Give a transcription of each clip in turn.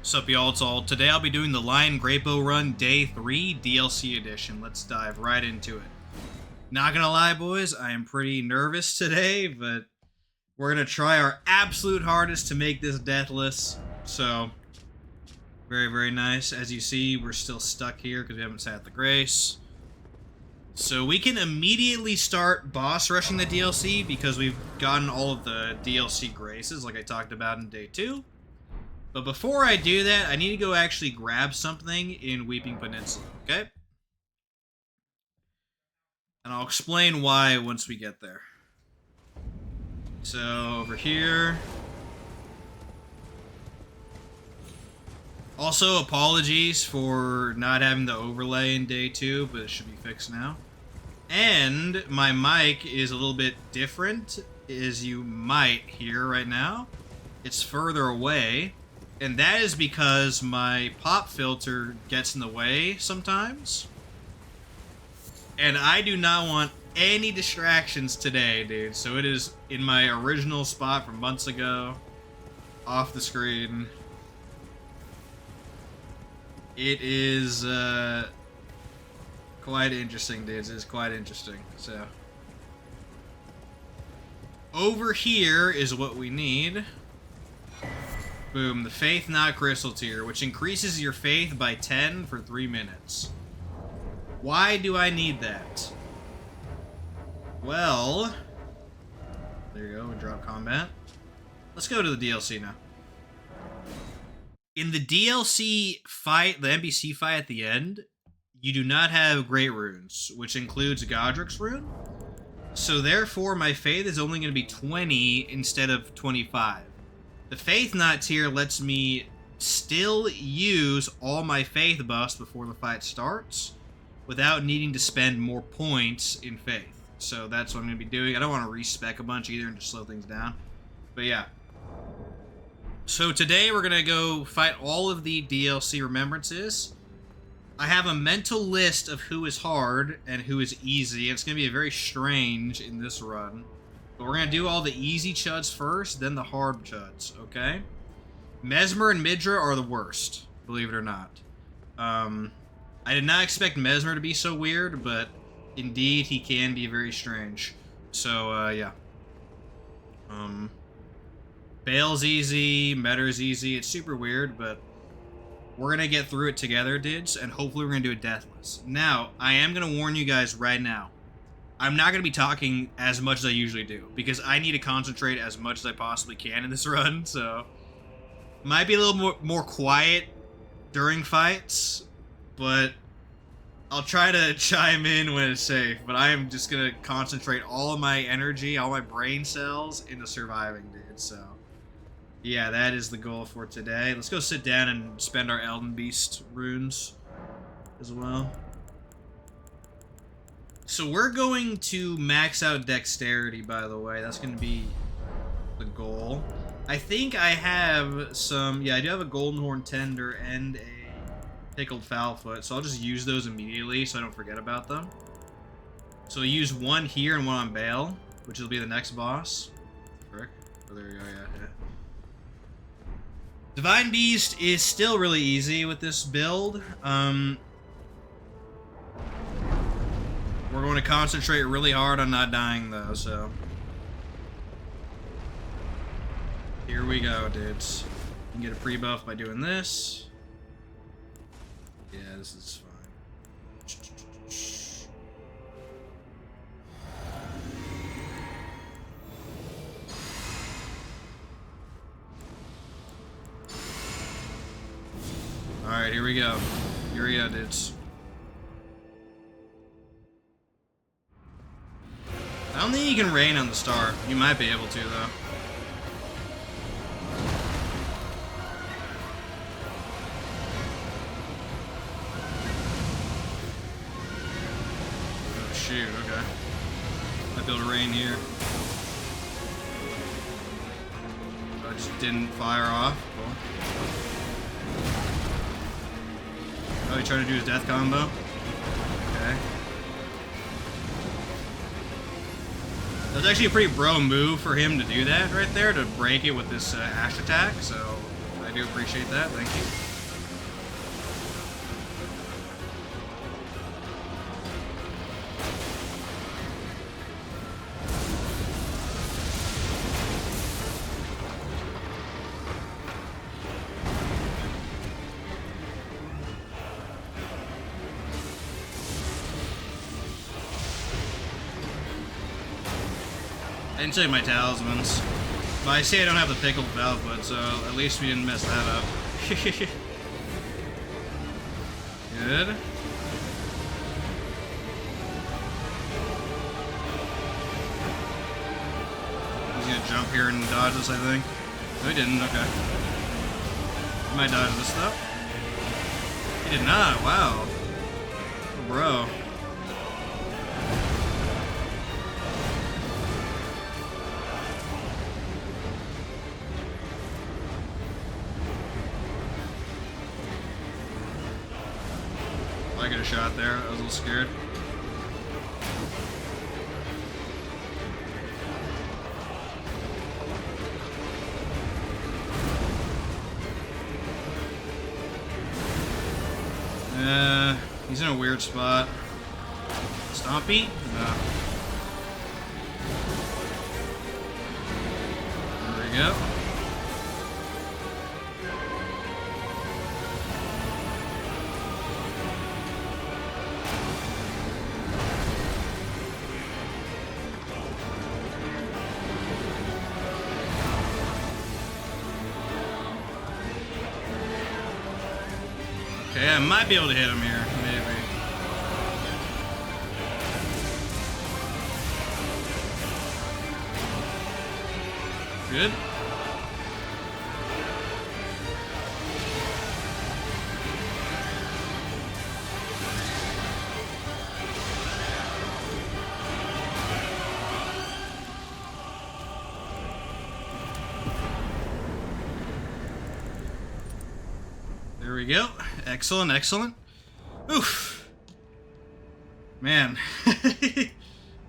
What's up, y'all? It's all. Today I'll be doing the Greatbow run Day 3 DLC edition. Let's dive right into it. Not gonna lie, boys, I am pretty nervous today, but we're gonna try our absolute hardest to make this deathless. So, very, very nice. As you see, we're still stuck here because we haven't sat the grace. So we can immediately start boss rushing the DLC because we've gotten all of the DLC graces like I talked about in Day 2. But before I do that, I need to go actually grab something in Weeping Peninsula, okay? And I'll explain why once we get there. So, over here. Also, apologies for not having the overlay in Day 2, but it should be fixed now. And my mic is a little bit different, as you might hear right now. It's further away. And that is because my pop filter gets in the way sometimes. And I do not want any distractions today, dude. So it is in my original spot from months ago. Off the screen. It is quite interesting, dudes. It is quite interesting. So over here is what we need. Boom, the Faith Not Crystal tier, which increases your faith by 10 for 3 minutes. Why do I need that? Well, there you go, we drop combat. Let's go to the DLC now. In the DLC fight, the NPC fight at the end, you do not have Great Runes, which includes Godric's Rune. So therefore, my faith is only going to be 20 instead of 25. The Faith Not tier lets me still use all my faith buffs before the fight starts without needing to spend more points in faith. So that's what I'm going to be doing. I don't want to respec a bunch either and just slow things down. But yeah. So today we're going to go fight all of the DLC Remembrances. I have a mental list of who is hard and who is easy. It's going to be very strange in this run. But we're going to do all the easy chuds first, then the hard chuds, okay? Mesmer and Midra are the worst, believe it or not. I did not expect Mesmer to be so weird, but indeed he can be very strange. So, yeah. Bayle's easy, Metter's easy. It's super weird, but we're going to get through it together, dudes, and hopefully we're going to do it deathless. Now, I am going to warn you guys right now. I'm not going to be talking as much as I usually do, because I need to concentrate as much as I possibly can in this run, so might be a little more quiet during fights, but I'll try to chime in when it's safe. But I am just going to concentrate all of my energy, all my brain cells into surviving, dude, so yeah, that is the goal for today. Let's go sit down and spend our Elden Beast runes as well. So we're going to max out dexterity, by the way. That's going to be the goal. I think I have some... Yeah, I do have a Golden Horn Tender and a Pickled Foulfoot, so I'll just use those immediately so I don't forget about them. So I'll use one here and one on Bayle, which will be the next boss. Frick. Oh, there we go, yeah. Divine Beast is still really easy with this build. We're going to concentrate really hard on not dying, though, so... Here we go, dudes. You can get a pre-buff by doing this. Yeah, this is fine. Alright, here we go. Here we go, dudes. I don't think you can rain on the start. You might be able to, though. Oh, shoot, okay. Might be able to rain here. I just didn't fire off. Cool. Oh, he tried to do his death combo? Okay. That was actually a pretty bro move for him to do that right there, to break it with this Ash attack, so I do appreciate that. Thank you. I didn't tell you my talismans. But I say I don't have the pickled valve foot, so at least we didn't mess that up. Good. He's gonna jump here and dodge this, I think. No, he didn't. Okay. He might dodge this, though. He did not. Wow. Oh, bro. I got a shot there. I was a little scared. He's in a weird spot. Stompy? No. There we go. Okay, I might be able to hit him here, maybe. Good. There we go. Excellent, excellent. Oof. Man.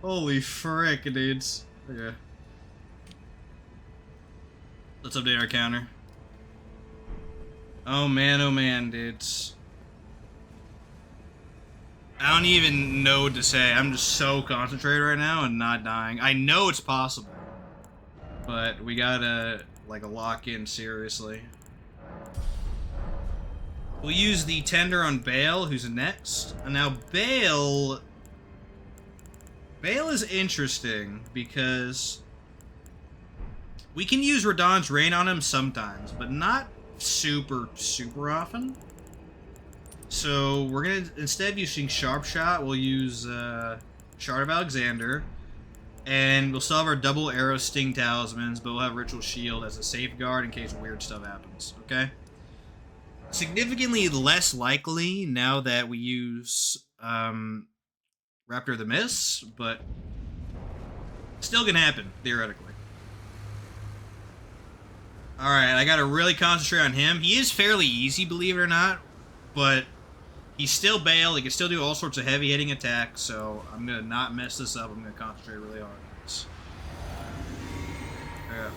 Holy frick, dudes. Okay. Let's update our counter. Oh man, dudes. I don't even know what to say. I'm just so concentrated right now and not dying. I know it's possible. But we gotta, like, lock in seriously. We'll use the tender on Bayle, who's next. And now Bayle is interesting because we can use Radahn's Rain on him sometimes, but not super often. So we're gonna, instead of using Sharp Shot, we'll use Shard of Alexander, and we'll still have our double arrow sting talismans, but we'll have Ritual Shield as a safeguard in case weird stuff happens. Okay. Significantly less likely now that we use Raptor of the Mists, but still gonna happen, theoretically. Alright, I gotta really concentrate on him. He is fairly easy, believe it or not, but he's still Bayle. He can still do all sorts of heavy hitting attacks, so I'm gonna not mess this up. I'm gonna concentrate really hard on this. Yeah.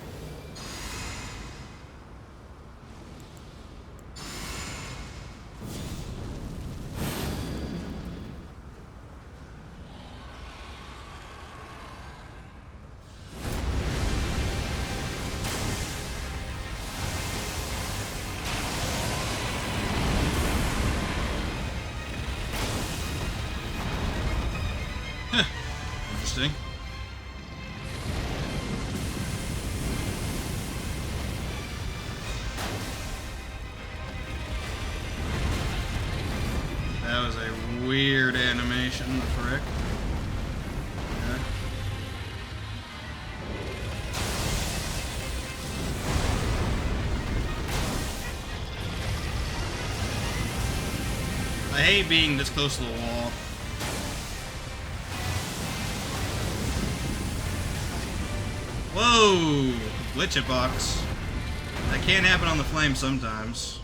Interesting. That was a weird animation, the frick. Okay. I hate being this close to the wall. Whoa! Glitch it box. That can happen on the flame sometimes.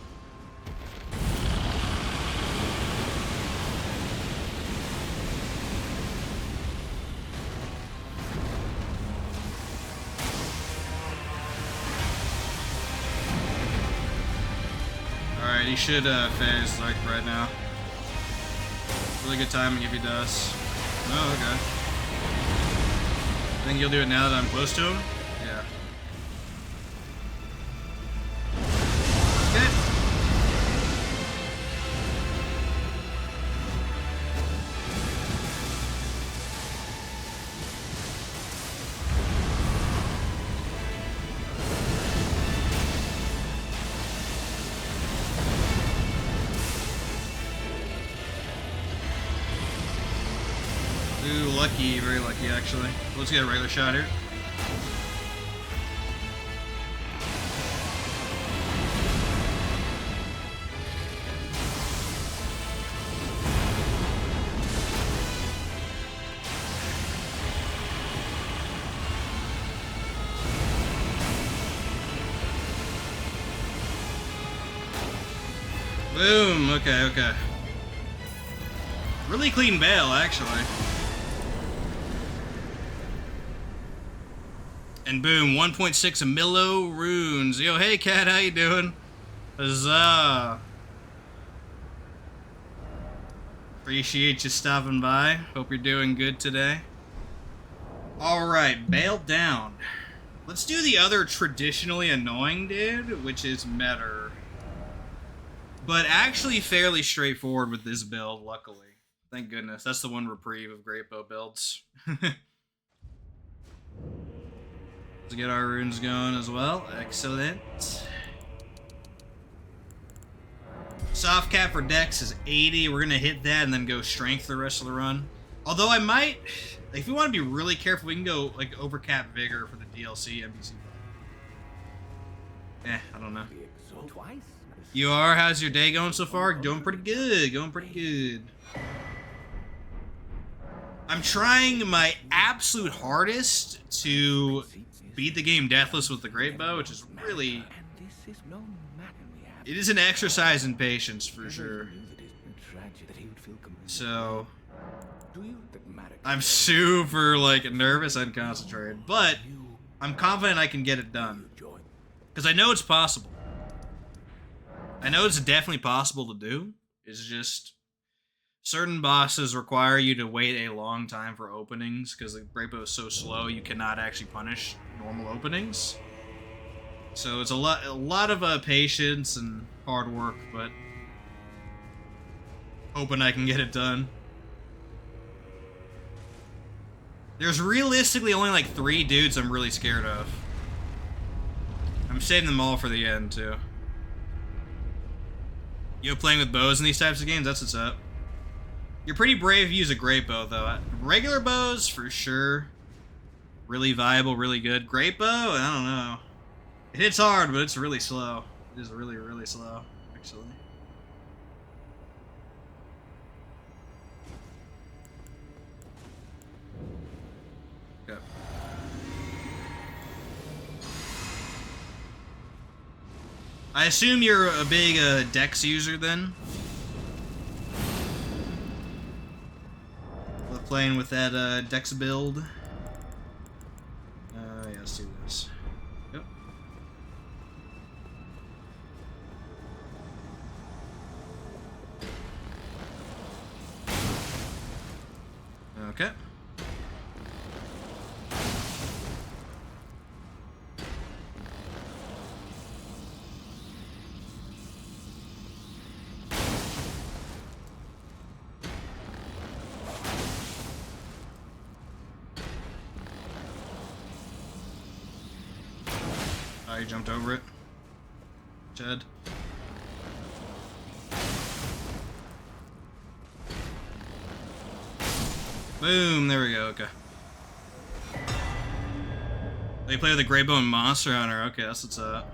Alright, he should phase like right now. Really good timing if he does. Oh, okay. Think you'll do it now that I'm close to him? Yeah. Okay. Ooh, lucky, very lucky actually. Let's get a regular shot here. Boom, okay, okay. Really clean Bayle, actually. And boom, 1.6 millo runes. Yo, hey cat, how you doing? Huzzah. Appreciate you stopping by. Hope you're doing good today. Alright, Bayle down. Let's do the other traditionally annoying dude, which is Metter. But actually fairly straightforward with this build, luckily. Thank goodness. That's the one reprieve of Greatbow builds. Let's get our runes going as well. Excellent. Soft cap for Dex is 80. We're going to hit that and then go strength the rest of the run. Although I might, if we want to be really careful, we can go like overcap vigor for the DLC NPC. I don't know. You are? How's your day going so far? Going pretty good. Going pretty good. I'm trying my absolute hardest to beat the game Deathless with the Greatbow, which is really... It is an exercise in patience, for sure. So... I'm super, like, nervous and concentrated, but I'm confident I can get it done. Because I know it's possible. I know it's definitely possible to do. It's just... Certain bosses require you to wait a long time for openings because the Greatbow is so slow you cannot actually punish normal openings. So it's a lot of patience and hard work, but hoping I can get it done. There's realistically only like 3 dudes I'm really scared of. I'm saving them all for the end too. You playing with bows in these types of games? That's what's up. You're pretty brave if you use a Greatbow, though. Regular bows, for sure. Really viable, really good. Greatbow, I don't know. It hits hard, but it's really slow. It is really, really slow, actually. Okay. I assume you're a big Dex user, then? Playing with that Dex build. Yeah, let's do this. Yep. Okay. Oh, you jumped over it. Jed. Boom, there we go, okay. They play with the Greatbow and Monster Hunter. Okay, that's what's up.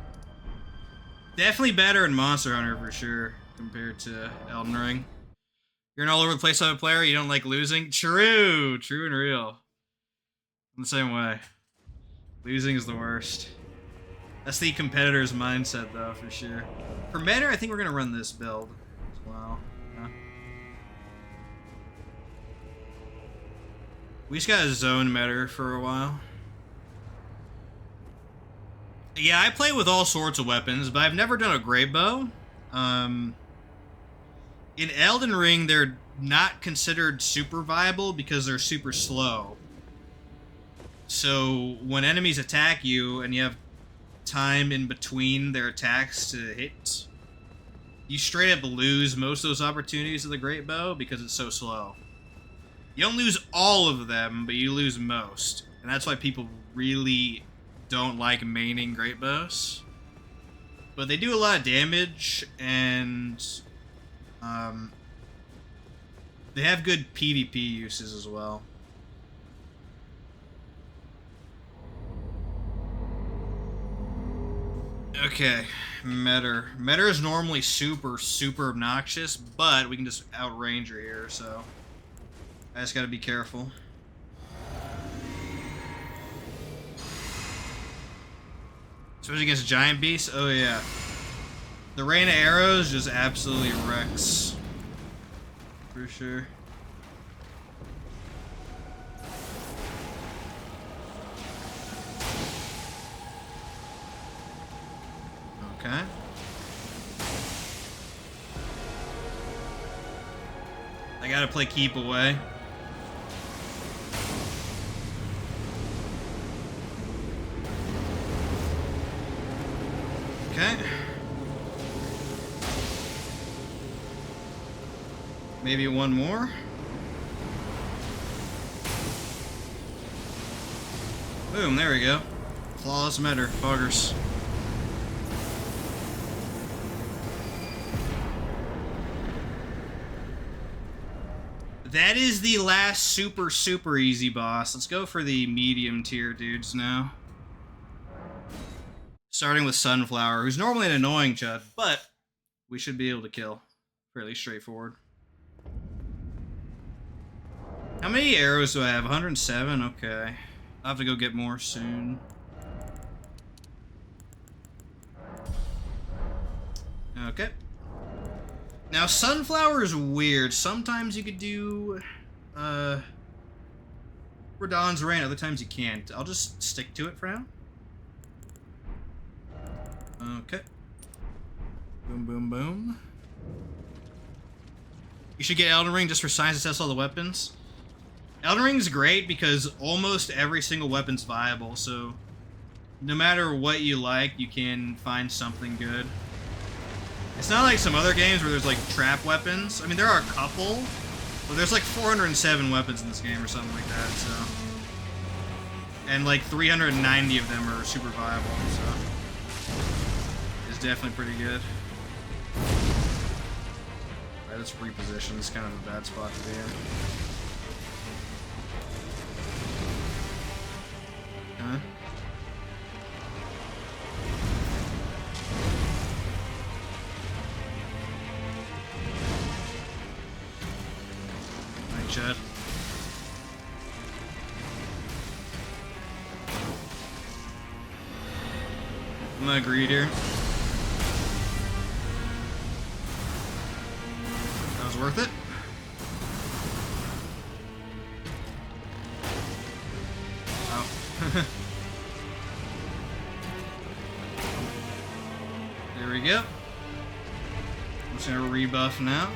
Definitely better in Monster Hunter for sure, compared to Elden Ring. You're an all over the place type of player, you don't like losing? True! True and real. I'm the same way. Losing is the worst. That's the competitor's mindset, though, for sure. For meta, I think we're gonna run this build as well. Yeah. We just got a zone meta for a while. Yeah, I play with all sorts of weapons, but I've never done a Greatbow. In Elden Ring, they're not considered super viable because they're super slow. So when enemies attack you and you have time in between their attacks to hit, you straight up lose most of those opportunities of the Greatbow because it's so slow. You don't lose all of them, but you lose most. And that's why people really don't like maining Greatbows. But they do a lot of damage, and they have good PvP uses as well. Okay, Metter. Metter is normally super obnoxious, but we can just outrange her here, so I just gotta be careful. Especially against giant beasts? Oh yeah. The rain of arrows just absolutely wrecks. For sure. Okay. I gotta play keep away. Okay. Maybe one more. Boom, there we go. Flawless Metter, buggers. That is the last super easy boss. Let's go for the medium tier dudes now. Starting with Sunflower, who's normally an annoying chud, but we should be able to kill. Fairly straightforward. How many arrows do I have? 107? Okay. I'll have to go get more soon. Okay. Now, Sunflower is weird. Sometimes you could do Radahn's Rain, other times you can't. I'll just stick to it for now. Okay. Boom, boom, boom. You should get Elden Ring just for science to test all the weapons. Elden Ring's great because almost every single weapon's viable, so no matter what you like, you can find something good. It's not like some other games where there's like trap weapons. I mean, there are a couple, but there's like 407 weapons in this game or something like that, so. And like 390 of them are super viable, so. It's definitely pretty good. Alright, let's reposition. It's kind of a bad spot to be in. Huh? Chud. I'm gonna greed here. That was worth it. Oh. There we go. I'm just gonna rebuff now.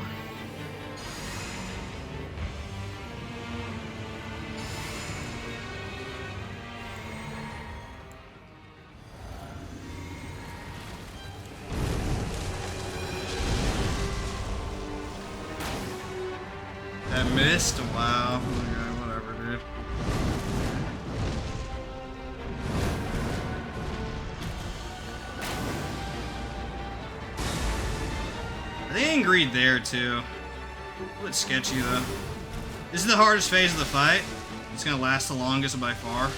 That missed? Wow. Okay, whatever, dude. They ain't greed there, too. A bit sketchy, though. This is the hardest phase of the fight. It's gonna last the longest by far.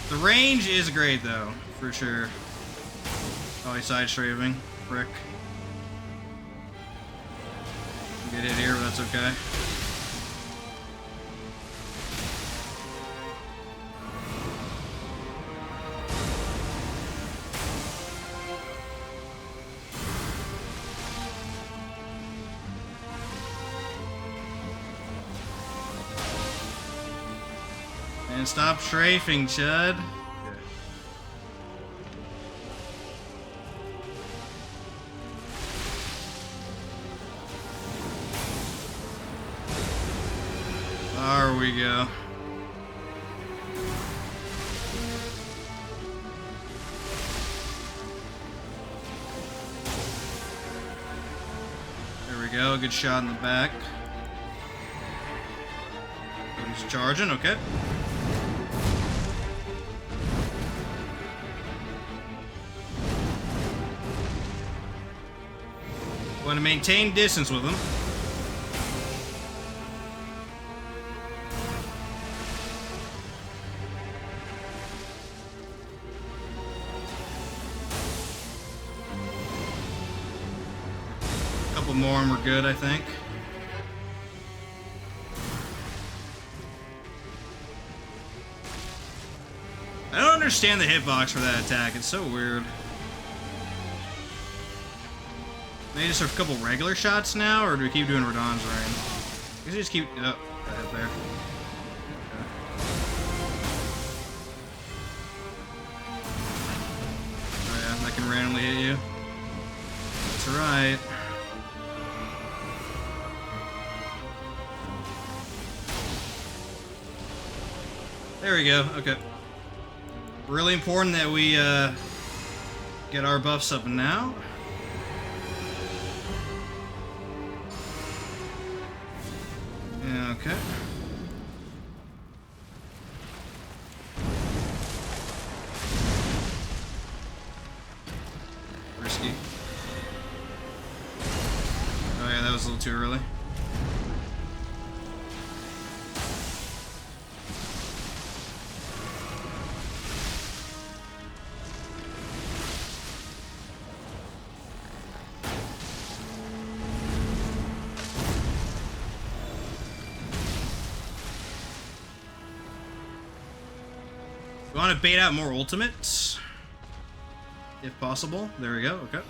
The range is great, though, for sure. Oh, he's side-strafing. Frick. Get hit here, but that's okay. And stop strafing, Chud. There we go. There we go. Good shot in the back. He's charging. Okay. Want to maintain distance with him. Couple more and we're good, I think. I don't understand the hitbox for that attack. It's so weird. Maybe just a couple regular shots now, or do we keep doing Radahn's Rain? I guess we just keep... Oh, got hit there. Okay. Oh yeah, that can randomly hit you. That's right. There we go, okay. Really important that we get our buffs up now. Okay. Risky. Oh yeah, that was a little too early. We want to bait out more ultimates, if possible. There we go, okay.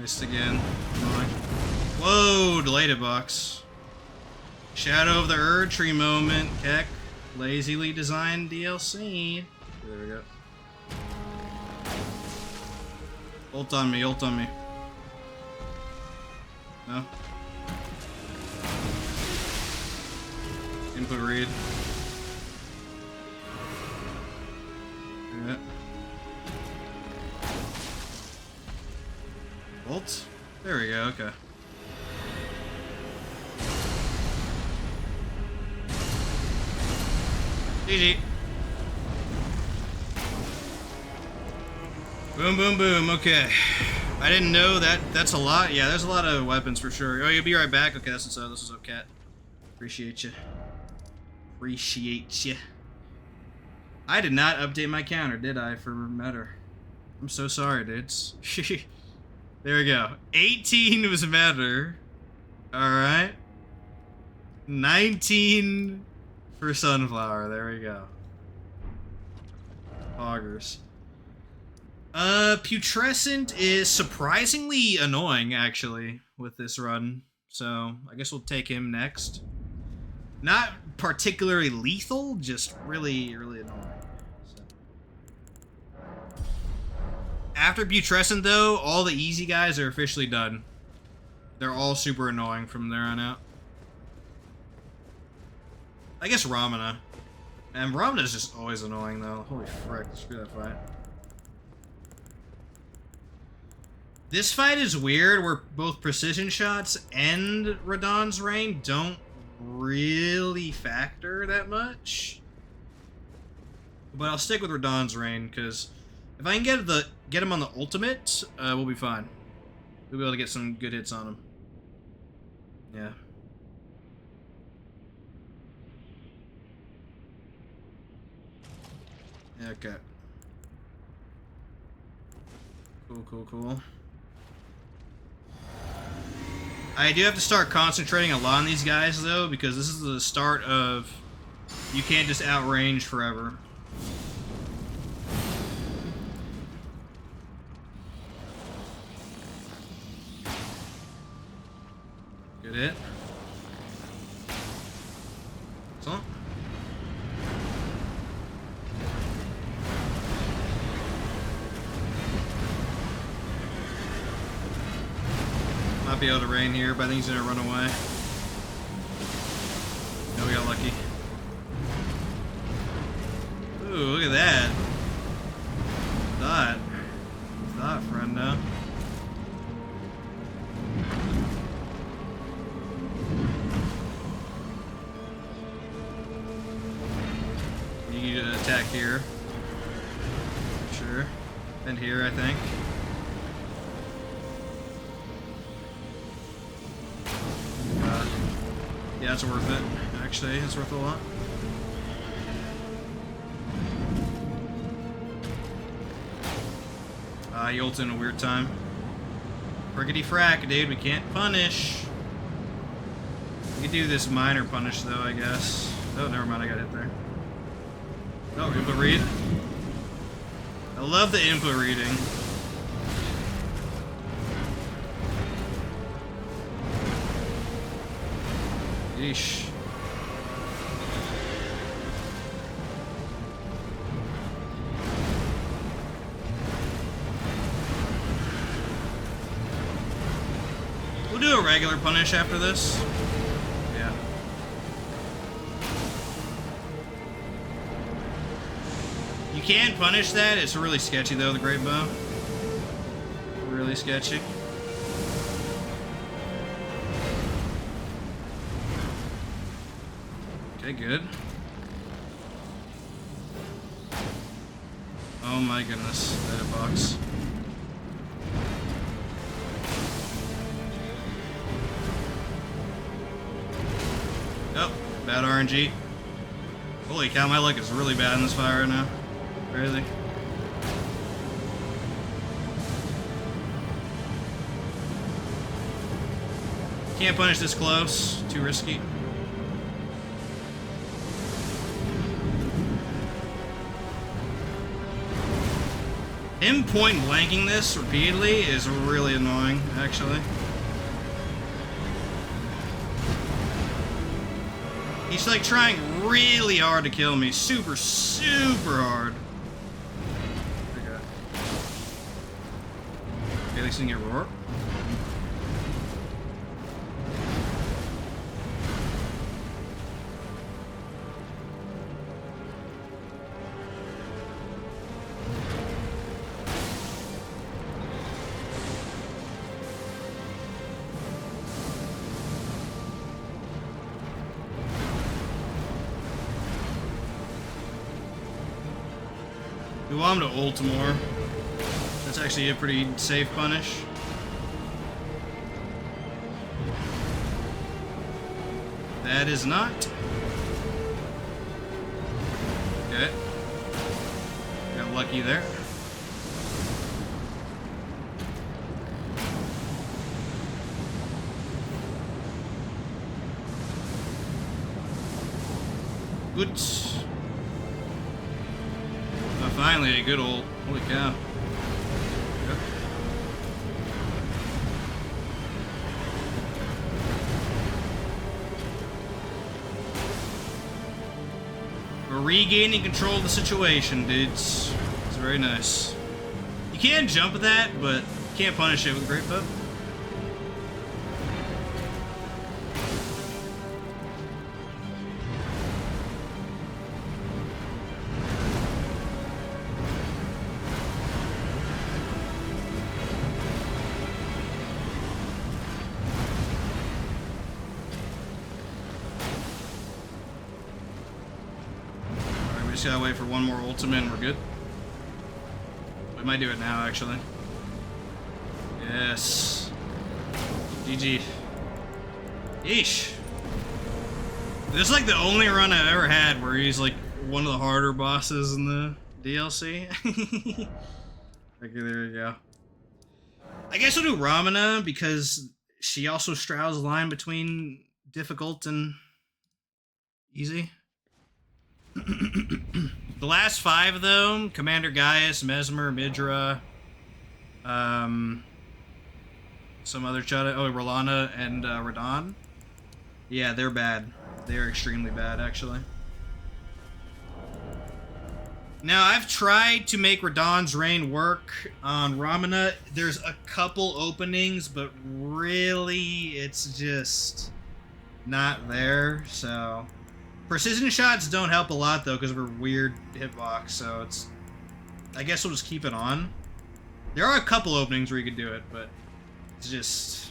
Missed again. Whoa, delayed it box. Shadow of the Erd Tree moment, Keck. Lazily designed DLC. There we go. Ult on me, ult on me. No. Input read. Yeah. Ult? There we go, okay. GG. Boom, boom, boom, okay. I didn't know that. That's a lot. Yeah, there's a lot of weapons for sure. Oh, you'll be right back? Okay, that's what's up. This is up, Cat. Appreciate you. Appreciate you. I did not update my counter, did I, for Matter? I'm so sorry, dudes. There we go. 18 was Matter. Alright. 19 for Sunflower. There we go. Poggers. Putrescent is surprisingly annoying, actually, with this run. So, I guess we'll take him next. Not particularly lethal, just really, really annoying. So. After Putrescent, though, all the easy guys are officially done. They're all super annoying from there on out. I guess Ramana. And Ramana's just always annoying, though. Holy frick, screw that fight. This fight is weird, where both precision shots and Radahn's Rain don't really factor that much. But I'll stick with Radahn's Rain, because if I can get him on the ultimate, we'll be fine. We'll be able to get some good hits on him. Yeah. Okay. Cool, cool, cool. I do have to start concentrating a lot on these guys, though, because this is the start of... You can't just outrange forever. Good hit. Excellent. Might be able to rain here, but I think he's gonna run away. No, we got lucky. Ooh, look at that. Thought, friendo. You need to attack here. Sure. And here, I think. Yeah, it's worth it. Actually, it's worth a lot. He ulted in a weird time. Frickety frack, dude. We can't punish. We could do this minor punish, though, I guess. Oh, never mind. I got hit there. Oh, input read. I love the input reading. Yeesh. We'll do a regular punish after this. Yeah. You can punish that. It's really sketchy, though, the Greatbow. Really sketchy. Okay, good. Oh my goodness, that box. Oh, bad RNG. Holy cow, my luck is really bad in this fire right now. Crazy. Can't punish this close. Too risky. Him point blanking this repeatedly is really annoying, actually. He's like trying really hard to kill me. Super, super hard. Okay. Okay, at least he can get roar. We want him to ult more. That's actually a pretty safe punish. That is not. Okay. Got lucky there. Good. Finally, a good ult. Holy cow. Yep. We're regaining control of the situation, dudes. It's very nice. You can jump at that, but you can't punish it with Greatbow. Just gotta wait for one more ultimate and we're good. We might do it now, actually. Yes. GG. Yeesh. This is like the only run I've ever had where he's like one of the harder bosses in the DLC. Okay, there you go. I guess I'll do Ramana because she also straddles the line between difficult and easy. The last 5, though, Commander Gaius, Mesmer, Midra, some other Chada. Oh, Rolana and Radon. Yeah, they're bad. They're extremely bad, actually. Now, I've tried to make Radon's Rain work on Ramana. There's a couple openings, but really, it's just not there, so... Precision shots don't help a lot, though, because of her weird hitbox, so it's... I guess we'll just keep it on. There are a couple openings where you could do it, but it's just...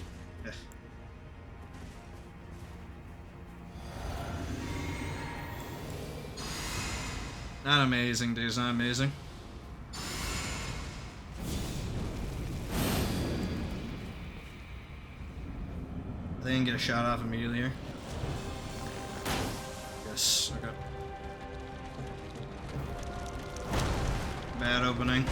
Not amazing, dude. It's not amazing. They didn't get a shot off immediately here. Yes, okay. Bad opening.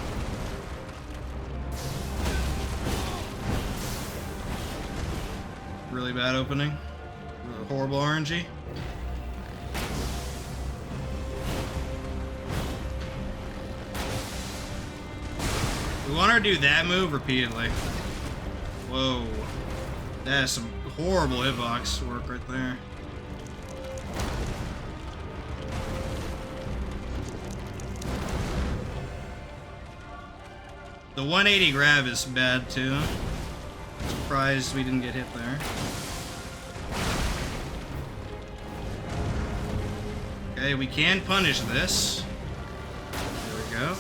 Really bad opening. Horrible RNG. We want her to do that move repeatedly. Whoa. That is some horrible hitbox work right there. The 180 grab is bad too. Surprised we didn't get hit there. Okay, we can punish this. There we go.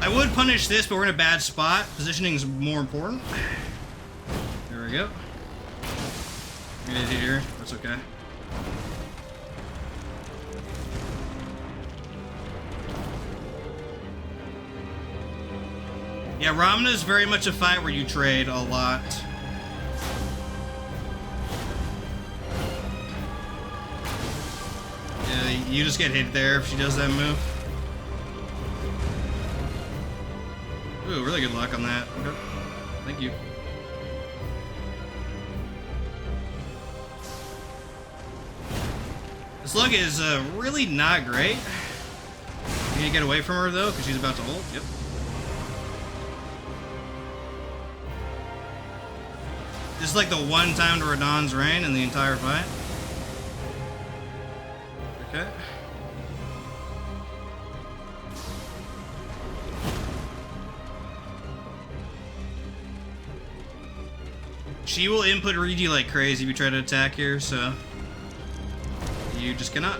I would punish this, but we're in a bad spot. Positioning is more important. There we go. I'm gonna hit here. That's okay. Yeah, Ramana is very much a fight where you trade a lot. Yeah, you just get hit there if she does that move. Ooh, really good luck on that. Okay. Thank you. This luck is really not great. You need to get away from her though, because she's about to ult. Yep. This is like the one time to Radon's Rain in the entire fight. Okay. She will input Regi like crazy if you try to attack here, so you just cannot.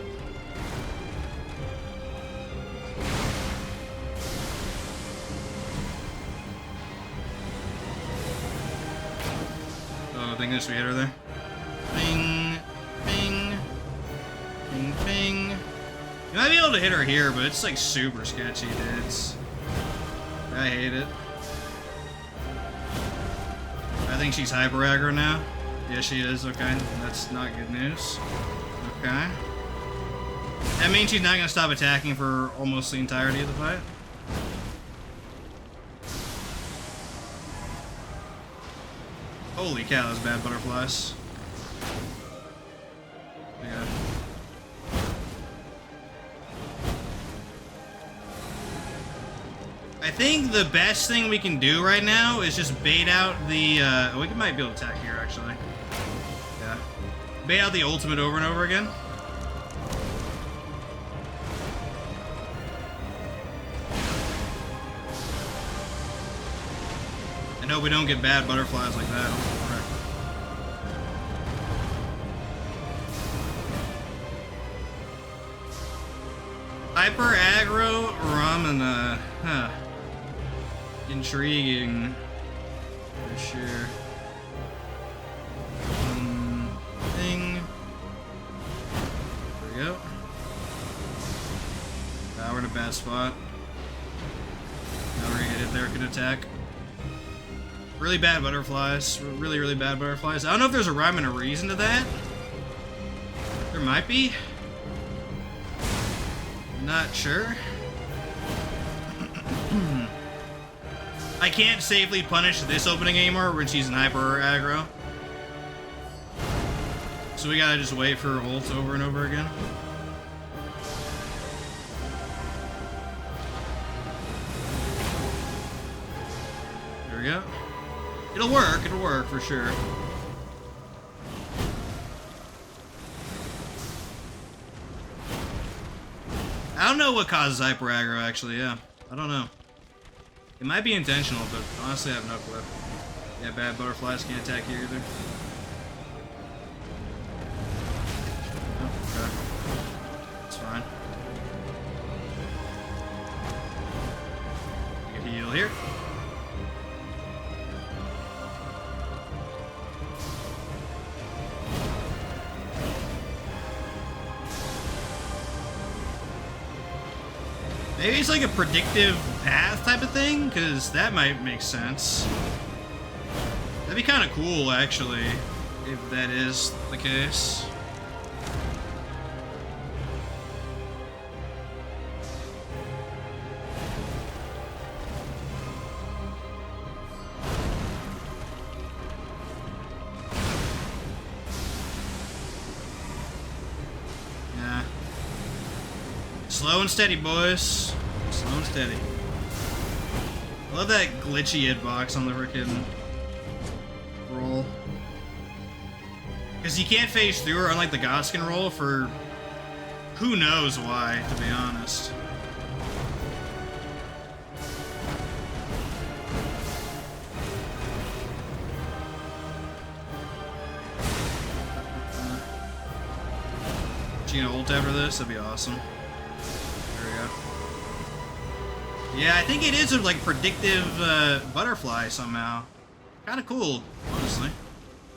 Oh, thank goodness we hit her there. Bing, bing, bing, bing. You might be able to hit her here, but it's like super sketchy, dudes. I hate it. I think she's hyper aggro now. Yeah, she is. Okay, that's not good news. Okay. That means she's not going to stop attacking for almost the entirety of the fight. Holy cow, those bad butterflies. Yeah. I think the best thing we can do right now is just bait out the, we might be able to attack here, actually. Yeah. Bait out the ultimate over and over again. I hope we don't get bad butterflies like that. Hyper aggro Ramana. Huh. Intriguing. For sure. Thing. There we go. We're in a bad spot. Now we're gonna get hit there, can attack. Really bad butterflies. Really, really bad butterflies. I don't know if there's a rhyme and a reason to that. There might be. Not sure. I can't safely punish this opening anymore when she's in hyper aggro. So we gotta just wait for her ult over and over again. There we go. It'll work for sure. I don't know what causes hyper aggro, actually, yeah. I don't know. It might be intentional, but honestly I have no clue. Yeah, bad butterflies can't attack you either. Oh, okay. It's fine. You can heal here. Maybe it's like a predictive path type of thing, because that might make sense. That'd be kind of cool, actually, if that is the case. Yeah. Slow and steady, boys. Slow and steady. I love that glitchy hitbox on the frickin' roll. Because you can't phase through her, unlike the Goskin roll, for who knows why, to be honest. You gonna ult after this? That'd be awesome. There we go. Yeah, I think it is a like predictive butterfly somehow. Kind of cool, honestly.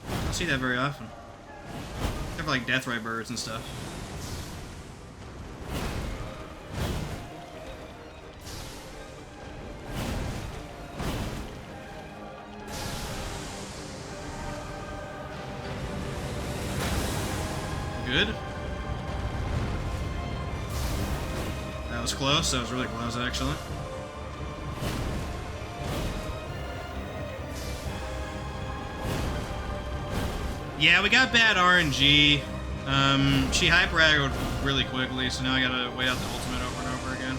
I don't see that very often. Except for like death ray birds and stuff. Good. That was close. That was really close, actually. Yeah, we got bad RNG. She hyper aggroed really quickly, so now I gotta wait out the ultimate over and over again.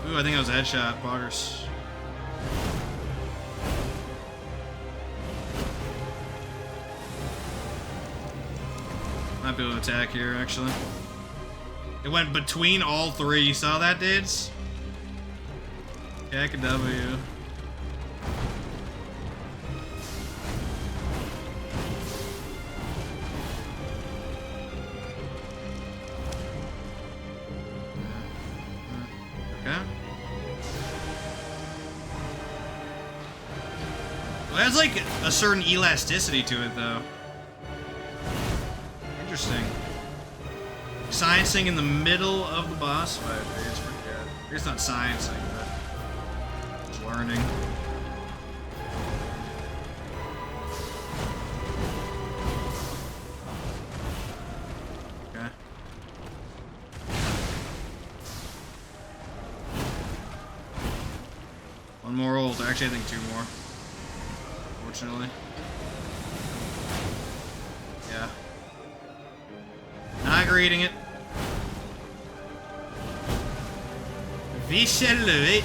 Ooh, I think that was a headshot, Poggers. Might be able to attack here, actually. It went between all three. You saw that, dudes? Attack a W. Okay. Well, it has like a certain elasticity to it, though. Interesting. Sciencing in the middle of the boss fight phase. Forget. It's not sciencing, but it's learning. Okay. One more ult. Actually, I think two more. Fortunately. Yeah. Not reading it. We shall wait.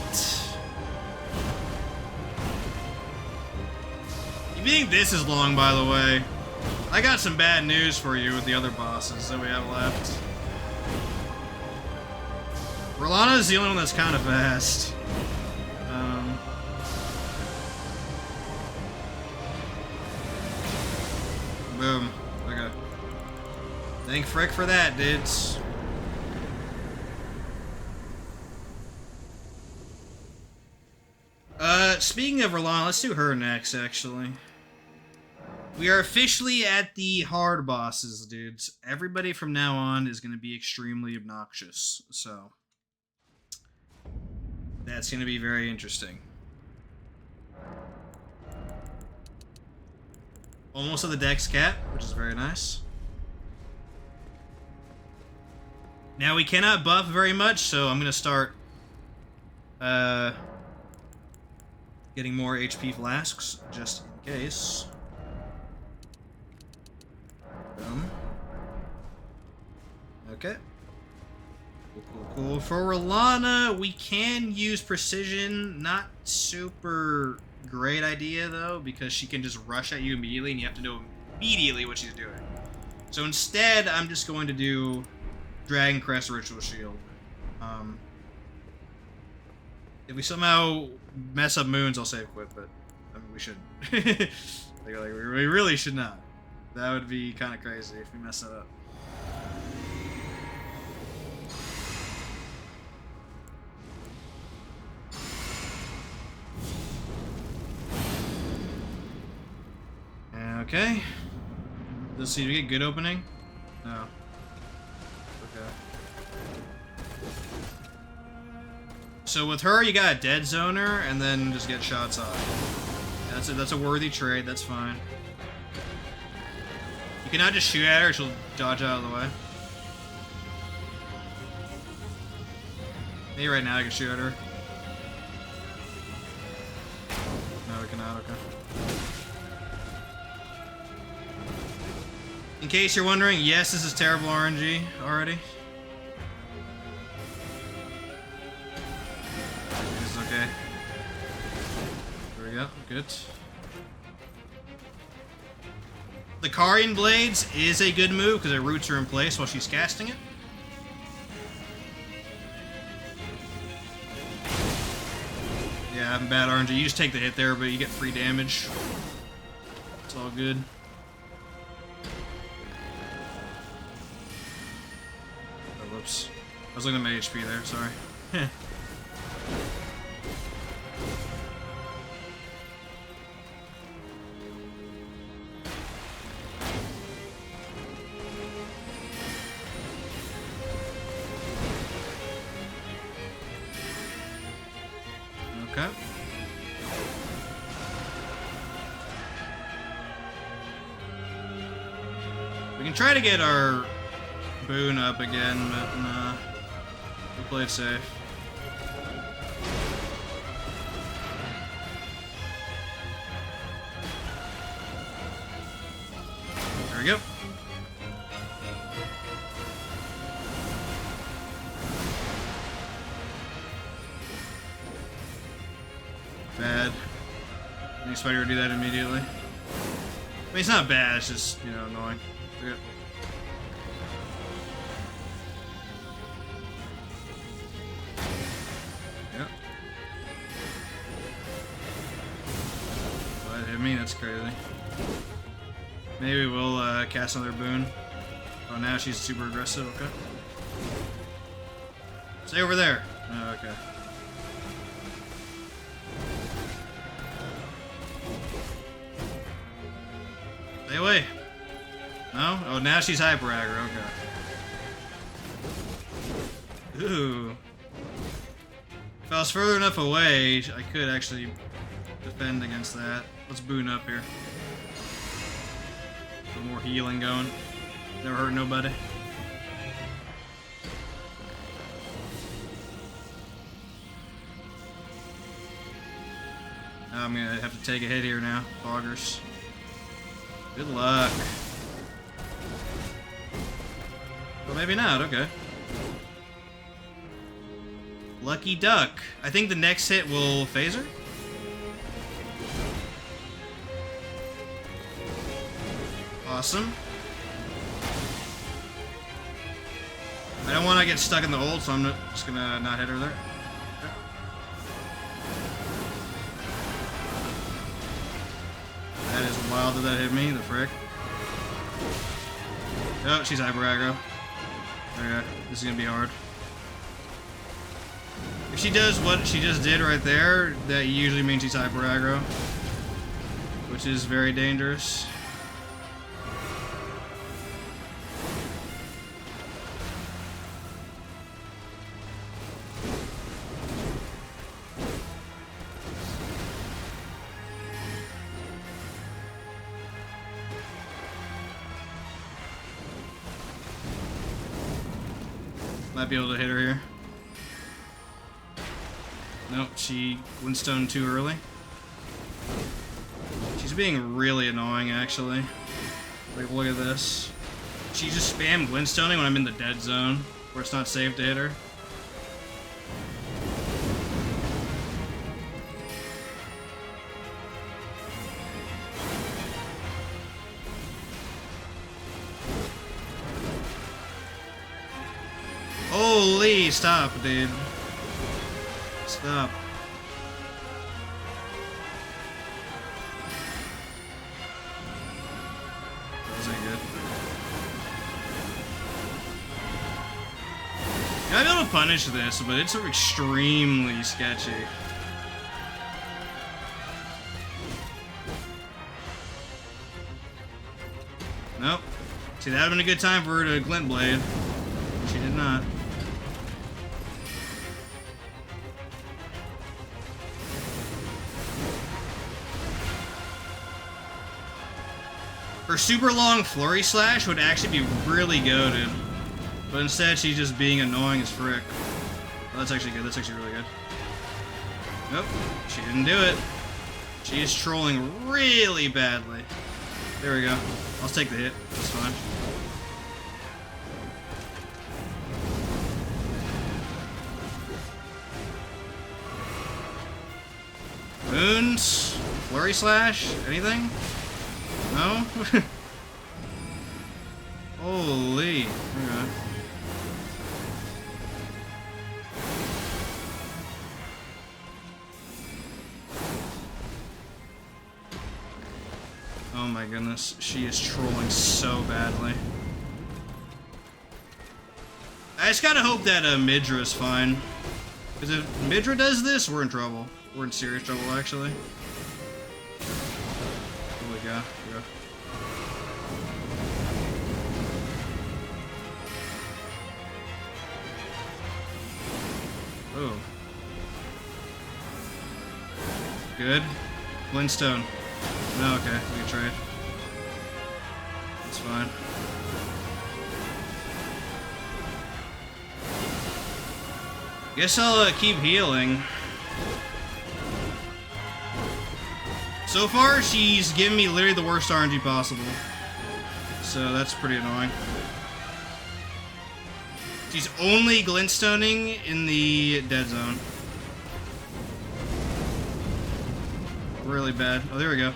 You think this is long, by the way? I got some bad news for you with the other bosses that we have left. Rolana is the only one that's kind of fast. Boom. Okay. Thank frick for that, dudes. Speaking of Rolana, let's do her next, actually. We are officially at the hard bosses, dudes. Everybody from now on is going to be extremely obnoxious, so that's going to be very interesting. Almost at the Dex cap, which is very nice. Now we cannot buff very much, so I'm gonna start getting more HP flasks just in case. Boom. Okay. Cool. For Rolana, we can use precision. Not super great idea, though, because she can just rush at you immediately, and you have to know immediately what she's doing. So instead, I'm just going to do Dragon Crest Ritual Shield. If we somehow mess up moons, I'll save quit, but I mean, we shouldn't. we really should not. That would be kind of crazy if we mess that up. Okay. Let's see, do we get good opening? No. Okay. So with her, you got a dead zoner, and then just get shots off. Yeah, that's a worthy trade, that's fine. You cannot just shoot at her, she'll dodge out of the way. Maybe right now I can shoot at her. No, we cannot, okay. In case you're wondering, yes, this is terrible RNG already. This is okay. There we go, good. The Carian Blades is a good move because it roots her in place while she's casting it. Yeah, bad RNG. You just take the hit there, but you get free damage. It's all good. Whoops. I was looking at my HP there, sorry. Okay. We can try to get our boon up again, but nah. We'll play it safe. There we go. Bad. Didn't expect her to do that immediately. I mean, it's not bad, it's just, you know, annoying. Okay. That's crazy. Maybe we'll cast another boon. Oh, now she's super aggressive. Okay. Stay over there. Oh, okay. Stay away. No? Oh, now she's hyper aggro. Okay. Ooh. If I was further enough away, I could actually defend against that. Let's boon up here. A little more healing going. Never hurt nobody. Now I'm gonna have to take a hit here now. Boggers. Good luck. Well, maybe not. Okay. Lucky duck. I think the next hit will phase her. Awesome. I don't want to get stuck in the ult, so I'm just gonna not hit her there. Okay. That is wild that hit me, the frick. Oh, she's hyper aggro. Okay, this is gonna be hard. If she does what she just did right there, that usually means she's hyper aggro, which is very dangerous. Might be able to hit her here. Nope, she Glintstone too early. She's being really annoying, actually. Like, look at this. She just spammed Glintstoning when I'm in the dead zone. where it's not safe to hit her. Holy, stop, dude. Stop. That wasn't good. Yeah, I'd be able to punish this, but it's extremely sketchy. Nope. See, that would have been a good time for her to glint blade. She did not. Her super long flurry slash would actually be really goated, but instead she's just being annoying as frick. Oh, that's actually good. That's actually really good. Nope, she didn't do it. She is trolling really badly. There we go. I'll take the hit. That's fine. Wounds? Flurry slash? Anything? No? Holy. Okay. Oh my goodness. She is trolling so badly. I just gotta hope that Midra is fine. Because if Midra does this, we're in trouble. We're in serious trouble, actually. Holy God. Yeah. Oh. Good. Glintstone. No, okay. We can trade. That's fine. Guess I'll keep healing. So far, she's given me literally the worst RNG possible. So that's pretty annoying. She's only glintstoning in the dead zone. Really bad. Oh, there we go.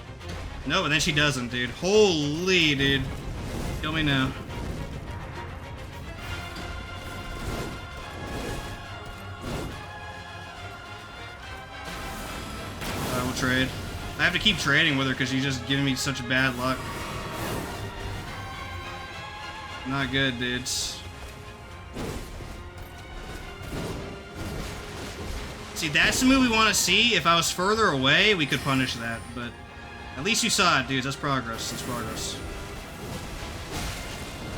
No, but then she doesn't, dude. Holy, dude. Kill me now. I will trade. I have to keep trading with her because she's just giving me such bad luck. Not good, dudes. See, that's the move we want to see. If I was further away, we could punish that, but at least you saw it, dudes. That's progress. That's progress.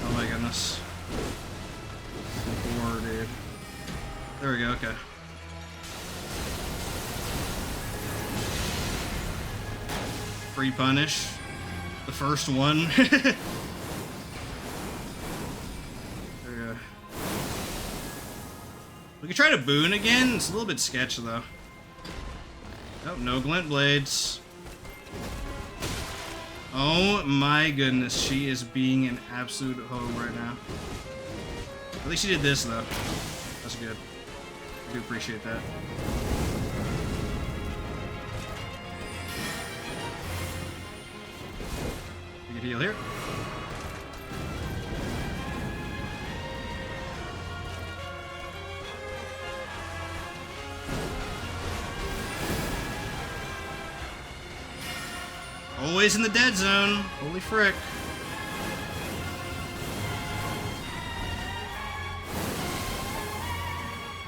Oh my goodness. Poor dude. There we go, okay. Free punish. The first one. There we go. We could try to boon again. It's a little bit sketch though. Oh, no glint blades. Oh my goodness, she is being an absolute hoe right now. At least she did this though. That's good. I do appreciate that. You can heal here. Always in the dead zone. Holy frick.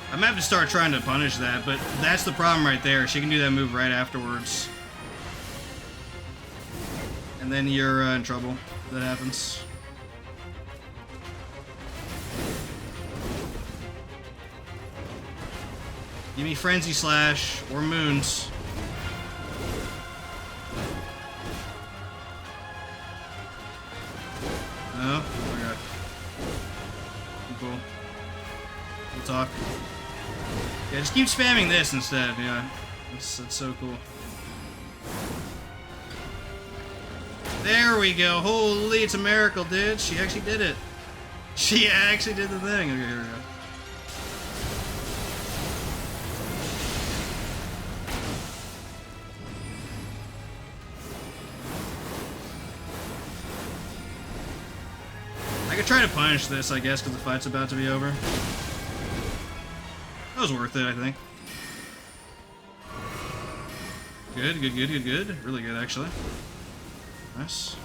I'm gonna have to start trying to punish that, but that's the problem right there. She can do that move right afterwards. And then you're in trouble if that happens. Give me Frenzy Slash or Moons. No? Okay. Cool. We'll talk. Yeah, just keep spamming this instead, yeah. That's so cool. There we go. Holy, it's a miracle, dude. She actually did it. She actually did the thing. Okay, here we go. I could try to punish this, I guess, because the fight's about to be over. That was worth it, I think. Good, good, good, good, good. Really good, actually. Nice.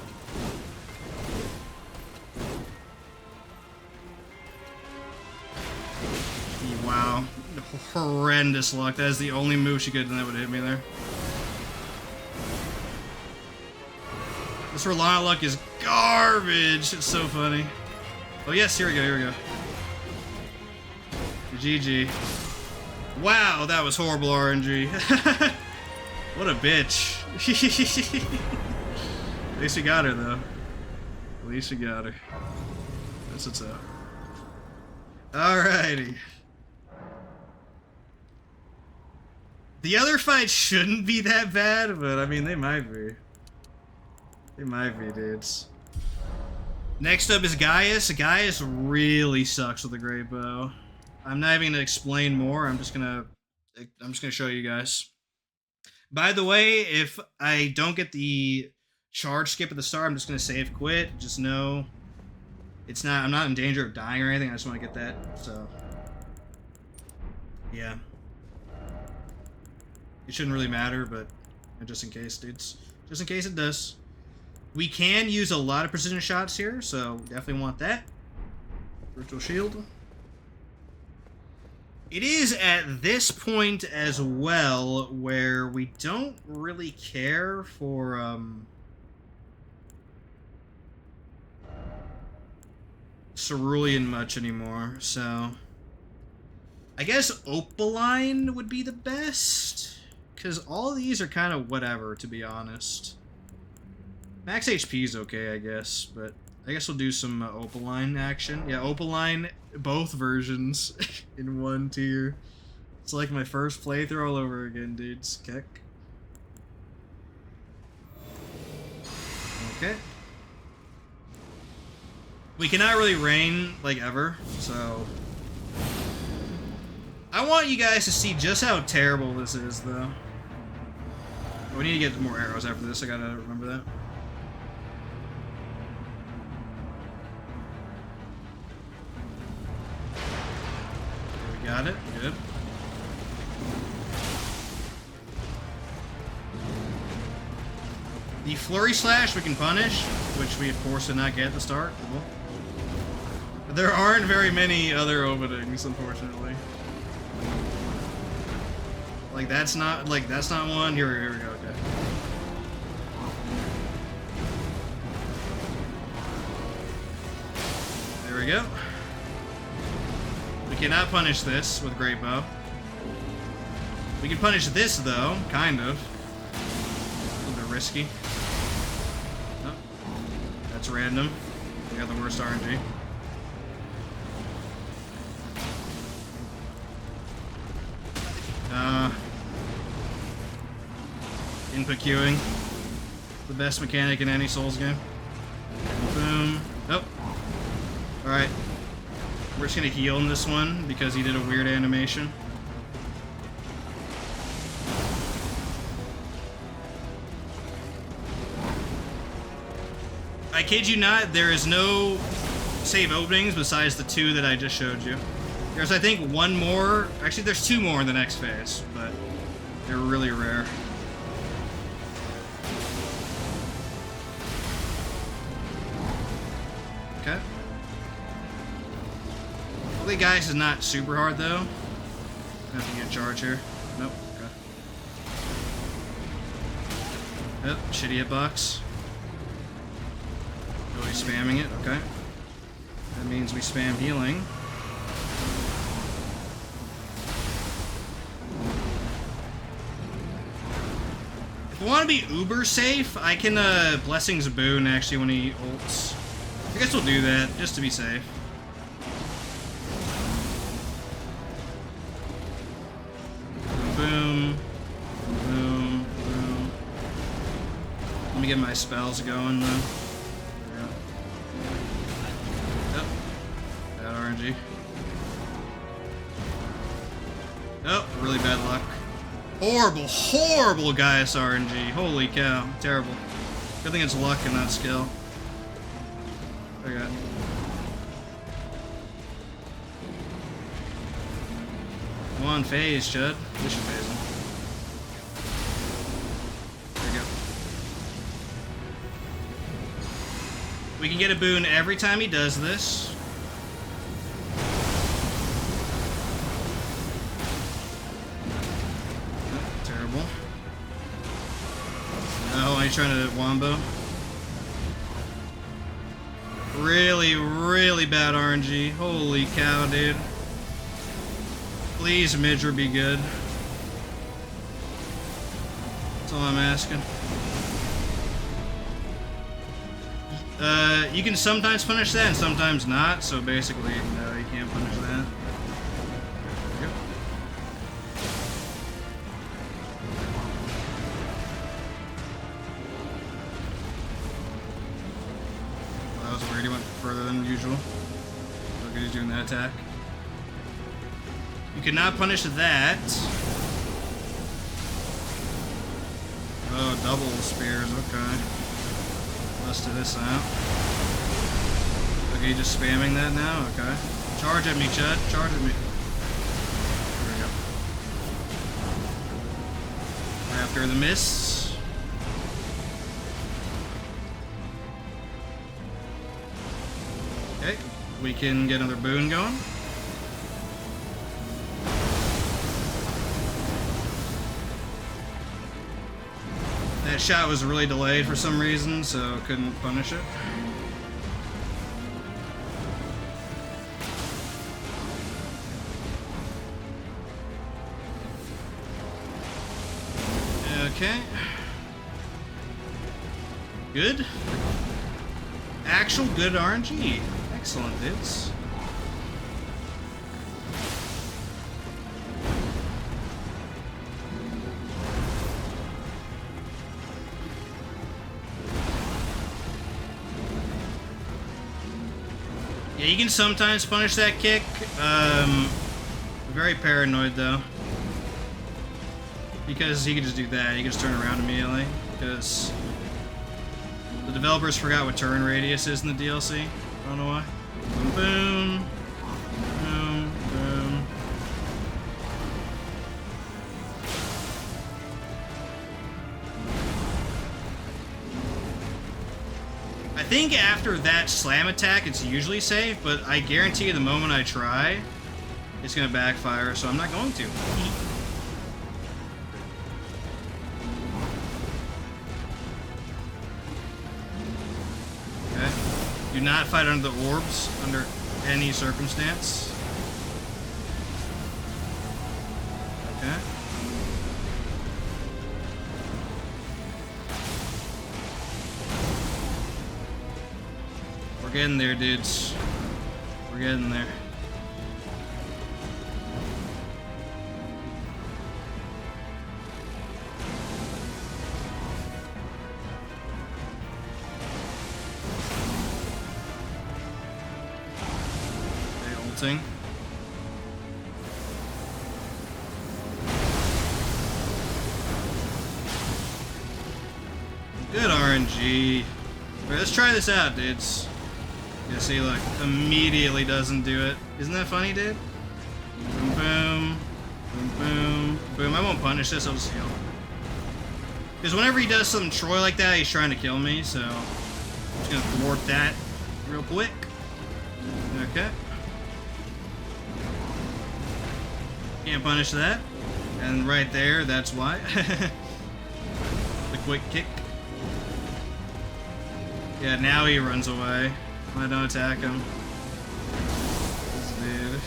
Wow. Horrendous luck. That is the only move she could have done that would hit me there. This Rolana luck is garbage. It's so funny. Oh yes, here we go, here we go. GG. Wow, that was horrible RNG. What a bitch. At least we got her though. At least we got her. That's what's up. Alrighty. The other fights shouldn't be that bad, but I mean, they might be. They might be, dudes. Next up is Gaius. Gaius really sucks with the Greatbow. I'm not even gonna explain more. I'm just gonna show you guys. By the way, if I don't get the charge skip at the start, I'm just gonna save quit. Just know it's not. I'm not in danger of dying or anything. I just want to get that. So yeah, it shouldn't really matter, but just in case, dudes. Just in case it does. We can use a lot of precision shots here, so definitely want that. Virtual shield. It is at this point as well where we don't really care for Cerulean much anymore, so I guess Opaline would be the best, because all of these are kind of whatever, to be honest. Max HP is okay, I guess, but I guess we'll do some Opaline action. Yeah, Opaline, both versions in one tier. It's like my first playthrough all over again, dudes. Kick. Okay. We cannot really rain, like, ever, so... I want you guys to see just how terrible this is, though. We need to get more arrows after this, I gotta remember that. Got it. Good. The Flurry Slash we can punish, which we of course did not get at the start. Cool. But there aren't very many other openings, unfortunately. Like that's not one. Here we go. Okay. There we go. We cannot punish this with Greatbow. We can punish this, though, kind of. A little bit risky. Oh, that's random. We got the worst RNG. Input queuing. The best mechanic in any Souls game. Boom. Nope. Alright. We're just gonna heal in this one because he did a weird animation. I kid you not, there is no save openings besides the two that I just showed you. There's, I think, one more. Actually, there's two more in the next phase, but they're really rare. Okay. Hopefully, guys, is not super hard though. Have to get a charge here. Nope. Okay. Yep. Shitty hitbox. Really spamming it. Okay. That means we spam healing. If I want to be uber safe, I can Blessings Boon actually when he ults. I guess we'll do that just to be safe. Boom, boom, boom. Let me get my spells going though. Yep. RNG. Oh, really bad luck. Horrible, horrible Gaius RNG. Holy cow. Terrible. Good thing it's luck and not skill. Okay. Come on, phase, Chud. We should phase him. There we go. We can get a boon every time he does this. Oh, are you trying to wombo? Really, really bad RNG. Holy cow, dude. Please, Midra, be good. That's all I'm asking. You can sometimes punish that and sometimes not, so basically, no, you can't punish that. There we go. That was weird, he went further than usual. Look at he's doing that attack. You cannot punish that. Oh, double spears, okay. Let's do this out. Okay, just spamming that now? Okay. Charge at me, Chud. Charge at me. There we go. After the mists. Okay, we can get another boon going. That shot was really delayed for some reason, so couldn't punish it. Okay. Good. Actual good RNG. Excellent, dudes. Yeah, you can sometimes punish that kick. Very paranoid though. Because he can just do that, he can just turn around immediately. Because the developers forgot what turn radius is in the DLC. I don't know why. Boom, boom. Boom, boom. I think after that slam attack, it's usually safe, but I guarantee you the moment I try, it's gonna backfire, so I'm not going to. Okay. Do not fight under the orbs under any circumstance. Okay. We're getting there, dudes. We're getting there. Okay, ulting. Good RNG. Alright, let's try this out, dudes. Yeah, see, look, immediately doesn't do it. Isn't that funny, dude? Boom, boom, boom, boom, boom. I won't punish this, I'll just heal. Because whenever he does something Troy like that, he's trying to kill me, so I'm just gonna thwart that real quick. Okay. Can't punish that. And right there, that's why. The quick kick. Yeah, now he runs away. I don't attack him. This dude.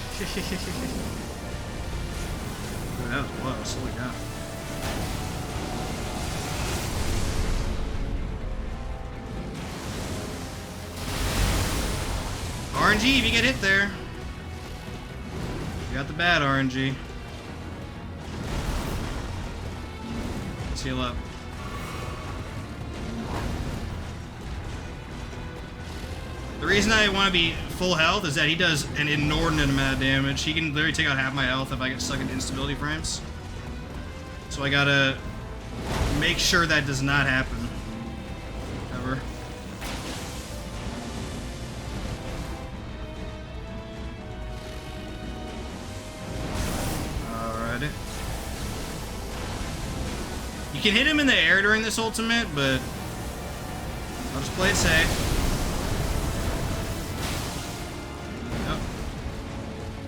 Ooh, that was close. Holy cow. RNG if you get hit there. You got the bad RNG. Let's heal up. The reason I want to be full health is that he does an inordinate amount of damage. He can literally take out half my health if I get stuck in instability frames. So I gotta make sure that does not happen. Ever. Alrighty. You can hit him in the air during this ultimate, but I'll just play it safe. Yep.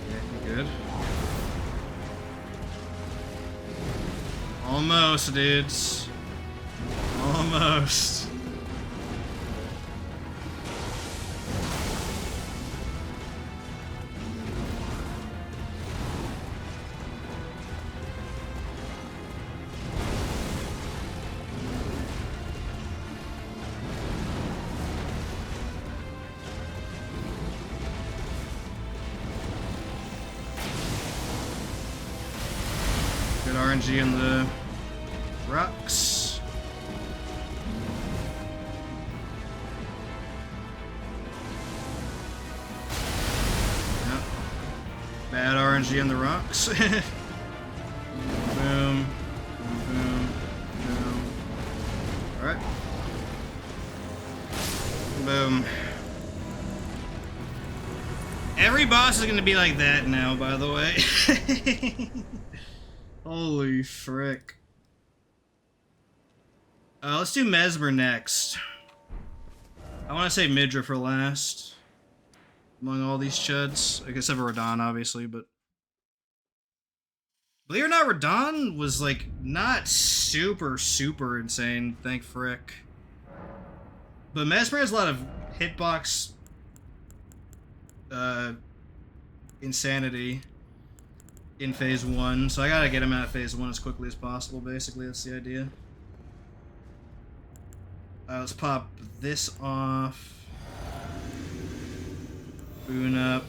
Okay, good. Almost, dudes. Almost. Good RNG in the rocks. Yep. Bad RNG in the rocks. Boom. Boom. Boom. Boom. Alright. Boom. Every boss is gonna be like that now, by the way. Holy frick. Let's do Mesmer next. I want to say Midra for last. Among all these chuds. I guess except for Radahn, obviously, but... Believe it or not, Radahn was, like, not super insane, thank frick. But Mesmer has a lot of hitbox... insanity in Phase 1, so I gotta get him out of Phase 1 as quickly as possible, basically, that's the idea. Let's pop this off. Boon up.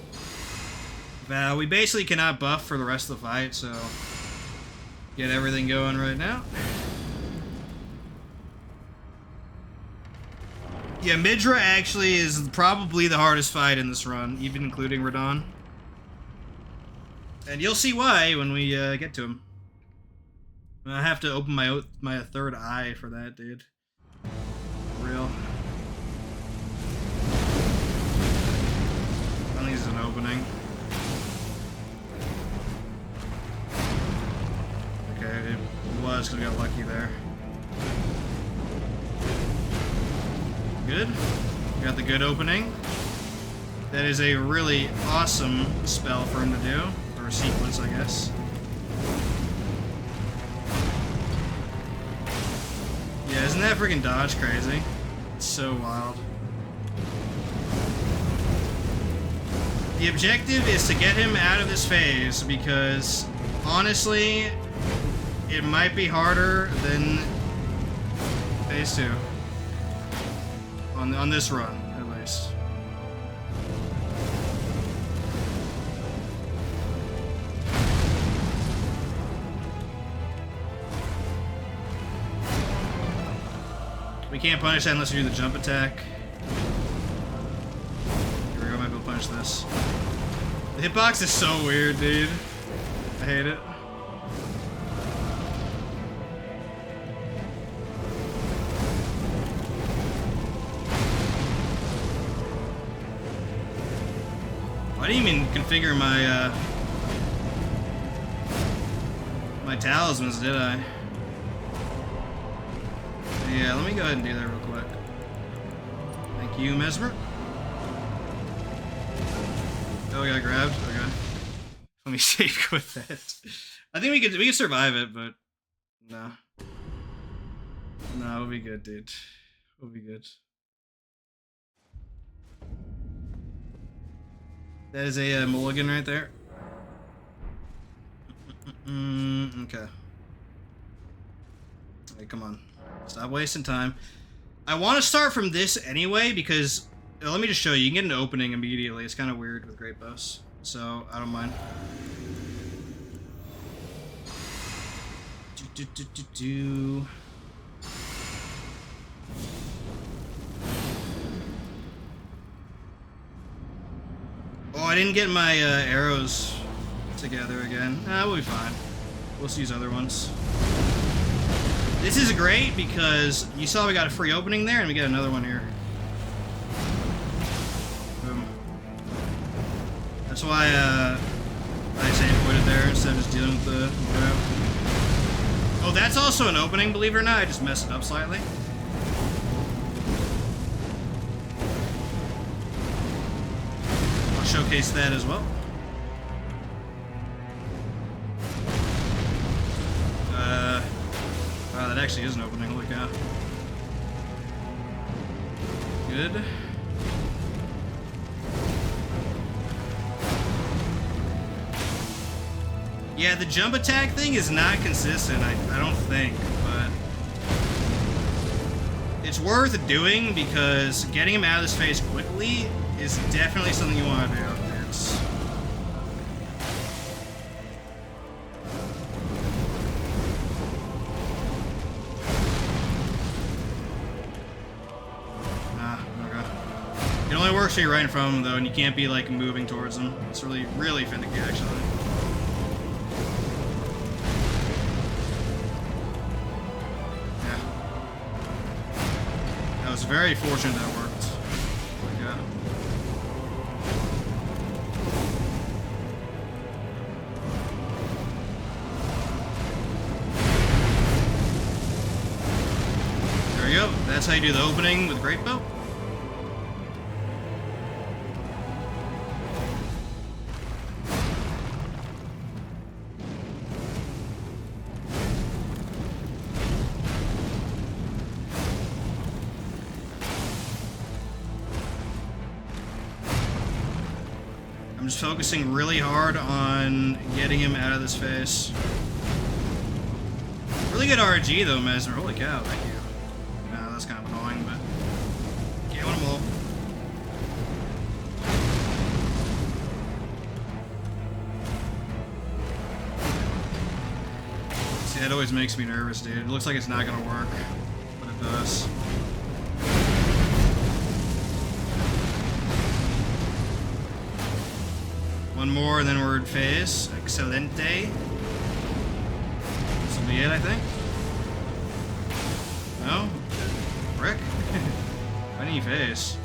Val, we basically cannot buff for the rest of the fight, so get everything going right now. Yeah, Midra actually is probably the hardest fight in this run, even including Radahn. And you'll see why when we get to him. I have to open my third eye for that, dude. For real. I think this is an opening. Okay, it was because we got lucky there. Good. We got the good opening. That is a really awesome spell for him to do. Or a sequence, I guess. Yeah, isn't that freaking dodge crazy? It's so wild. The objective is to get him out of this phase because, honestly, it might be harder than Phase 2. On this run, at least. We can't punish that unless we do the jump attack. Here we go, I might be able to punish this. The hitbox is so weird, dude. I hate it. I didn't even configure my my talismans, did I? Yeah, let me go ahead and do that real quick. Thank you, Mesmer. Oh, we got grabbed. Okay. Let me save with that. I think we could survive it, but no. No, we'll be good, dude. We'll be good. That is a mulligan right there. Okay. Hey, come on. Stop wasting time. I want to start from this anyway because... let me just show you. You can get an opening immediately. It's kind of weird with Greatbows. So, I don't mind. I didn't get my arrows together again. We'll be fine. We'll just use other ones. This is great because you saw we got a free opening there, and we get another one here. Boom. That's why I say put it there instead of just dealing with the grab. Oh, that's also an opening, believe it or not. I just messed it up slightly. I'll showcase that as well. Wow, that actually is an opening. Holy cow. Good. Yeah, the jump attack thing is not consistent, I don't think, but it's worth doing because getting him out of this phase quickly is definitely something you want to do. It's... okay. It only works when you're right in front of him, though, and you can't be, like, moving towards him. It's really, really finicky, actually. I was very fortunate that worked. Yeah. There we go. That's how you do the opening with Greatbow. I'm just focusing really hard on getting him out of this phase. Really good RG though, Mesmer. Holy cow, thank you. No, that's kind of annoying, but get them all. See, that always makes me nervous, dude. It looks like it's not gonna work, but it does. One more, and then we're in phase. Excelente. This will be it, I think. No? Brick? I need phase.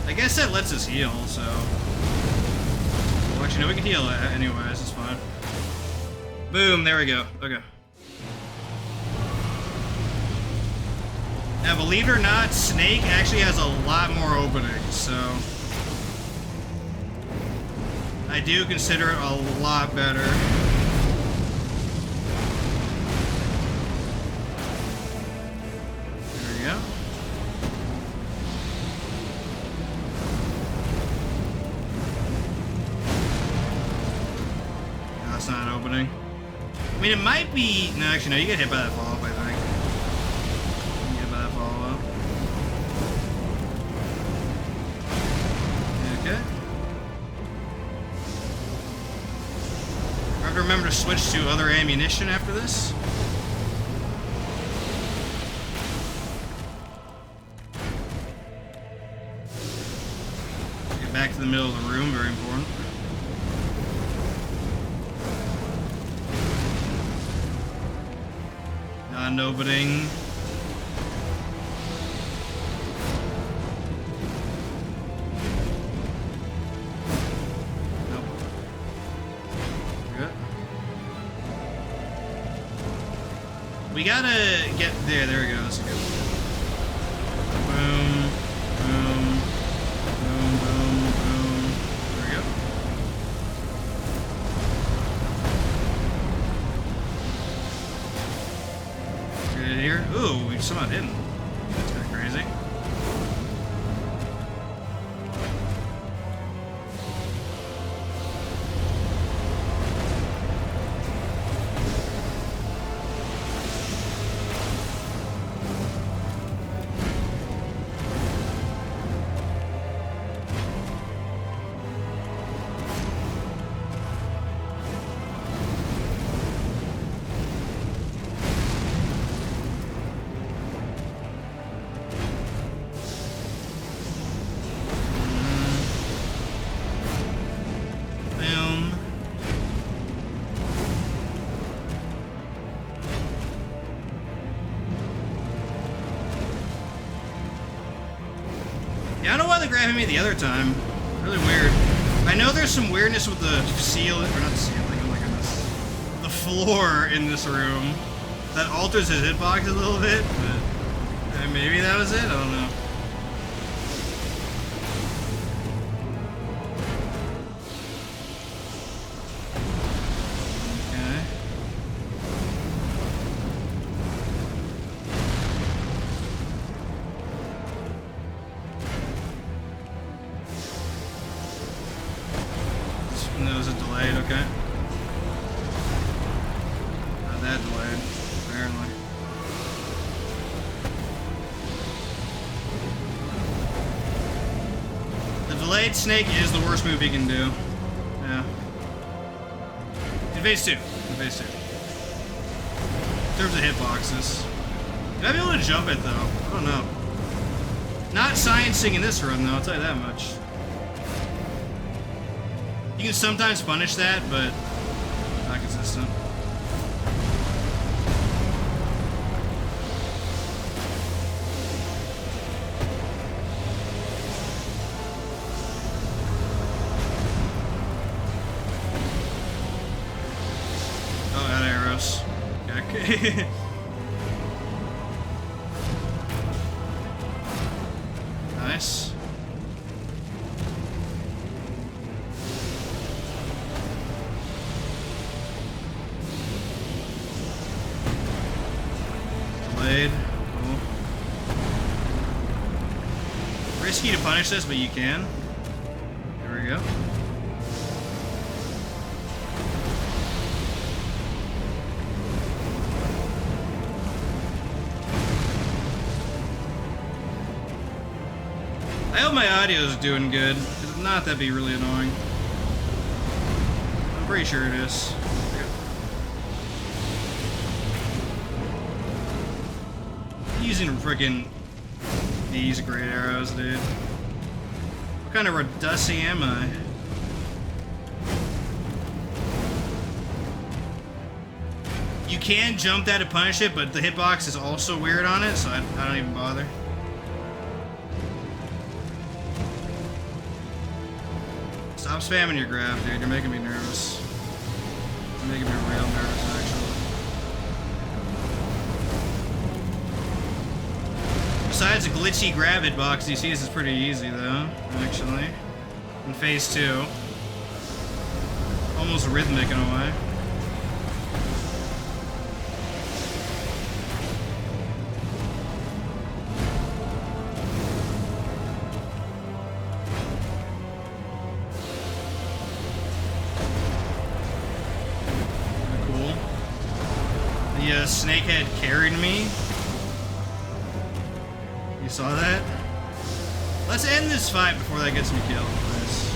I guess that lets us heal, so... Well, actually, no, we can heal anyways, it's fine. Boom, there we go. Okay. Now, believe it or not, Snake actually has a lot more openings, so... I do consider it a lot better. There we go. No, that's not an opening. I mean, it might be... No, actually, no, you get hit by that follow-up, I think. You get hit by that follow-up. Okay. I have to remember to switch to other ammunition after this. Get back to the middle of the room, very important. Non-opening. Nope. Good. We gotta get there. There we go. That's good. Boom. Boom. Boom. Boom. Boom. There we go. Get in here. Ooh, we somehow didn't. That's kind of crazy. Yeah, I don't know why they grabbed me the other time. Really weird. I know there's some weirdness with the ceiling, or not the ceiling, oh my goodness. The floor in this room that alters his hitbox a little bit, but maybe that was it? I don't know. No, is it delayed? Okay. Not that delayed, apparently. The delayed snake is the worst move he can do. Yeah. In phase 2. In phase 2. In terms of hitboxes. You might be able to jump it, though. I don't know. Not sciencing in this run, though, I'll tell you that much. You can sometimes punish that, but not consistent. Oh, out of arrows. Okay. Nice. Cool. Risky to punish this, but you can. There we go. I hope my audio is doing good, because if not, that'd be really annoying. I'm pretty sure it is. Using freaking these great arrows, dude. What kind of Redussy am I? You can jump that to punish it, but the hitbox is also weird on it, so I don't even bother. Stop spamming your grab, dude. You're making me nervous. You're making me real nervous, actually. Besides a glitchy grab hitbox, you see this is pretty easy though, actually. In phase 2. Almost rhythmic in a way. Cool. The snakehead carried me. You saw that? Let's end this fight before that gets me killed, please.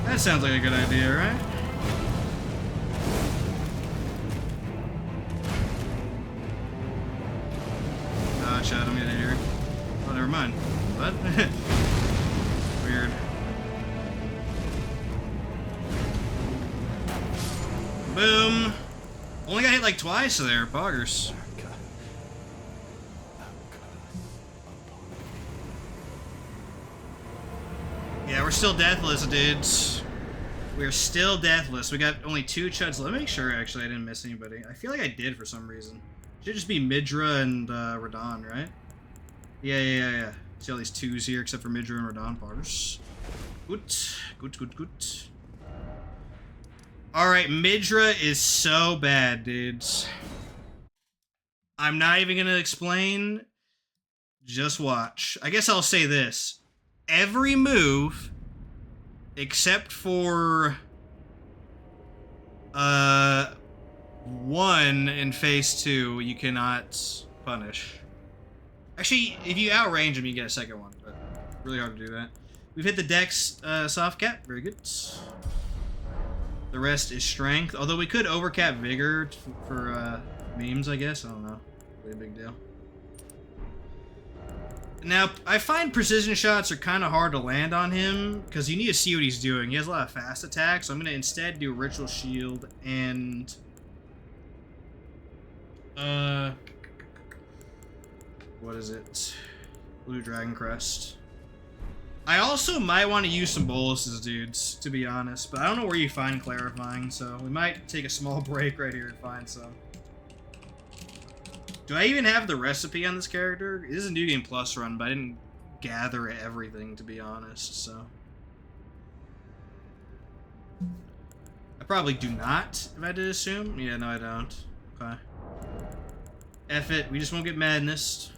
That sounds like a good idea, right? Ah, shot him in here. Oh, never mind. What? Weird. Boom! Only got hit like twice there, poggers. Yeah, we're still deathless, dudes. We're still deathless. We got only 2 chuds. Let me make sure, actually, I didn't miss anybody. I feel like I did for some reason. Should just be Midra and Radon, right? Yeah. See all these 2s here, except for Midra and Radon poggers. Good. Alright, Midra is so bad, dudes. I'm not even gonna explain. Just watch. I guess I'll say this. Every move, except for one in phase 2, you cannot punish. Actually, if you outrange him, you get a second one, but really hard to do that. We've hit the dex soft cap, very good. The rest is strength, although we could overcap vigor for memes, I guess. I don't know. Really a big deal. Now, I find precision shots are kind of hard to land on him, because you need to see what he's doing. He has a lot of fast attacks, so I'm going to instead do Ritual Shield and... what is it? Blue Dragon Crest. I also might want to use some boluses, dudes, to be honest, but I don't know where you find clarifying, so we might take a small break right here and find some. Do I even have the recipe on this character? It is a New Game Plus run, but I didn't gather everything, to be honest, so. I probably do not, if I did assume. Yeah, no, I don't. Okay. F it, we just won't get madness.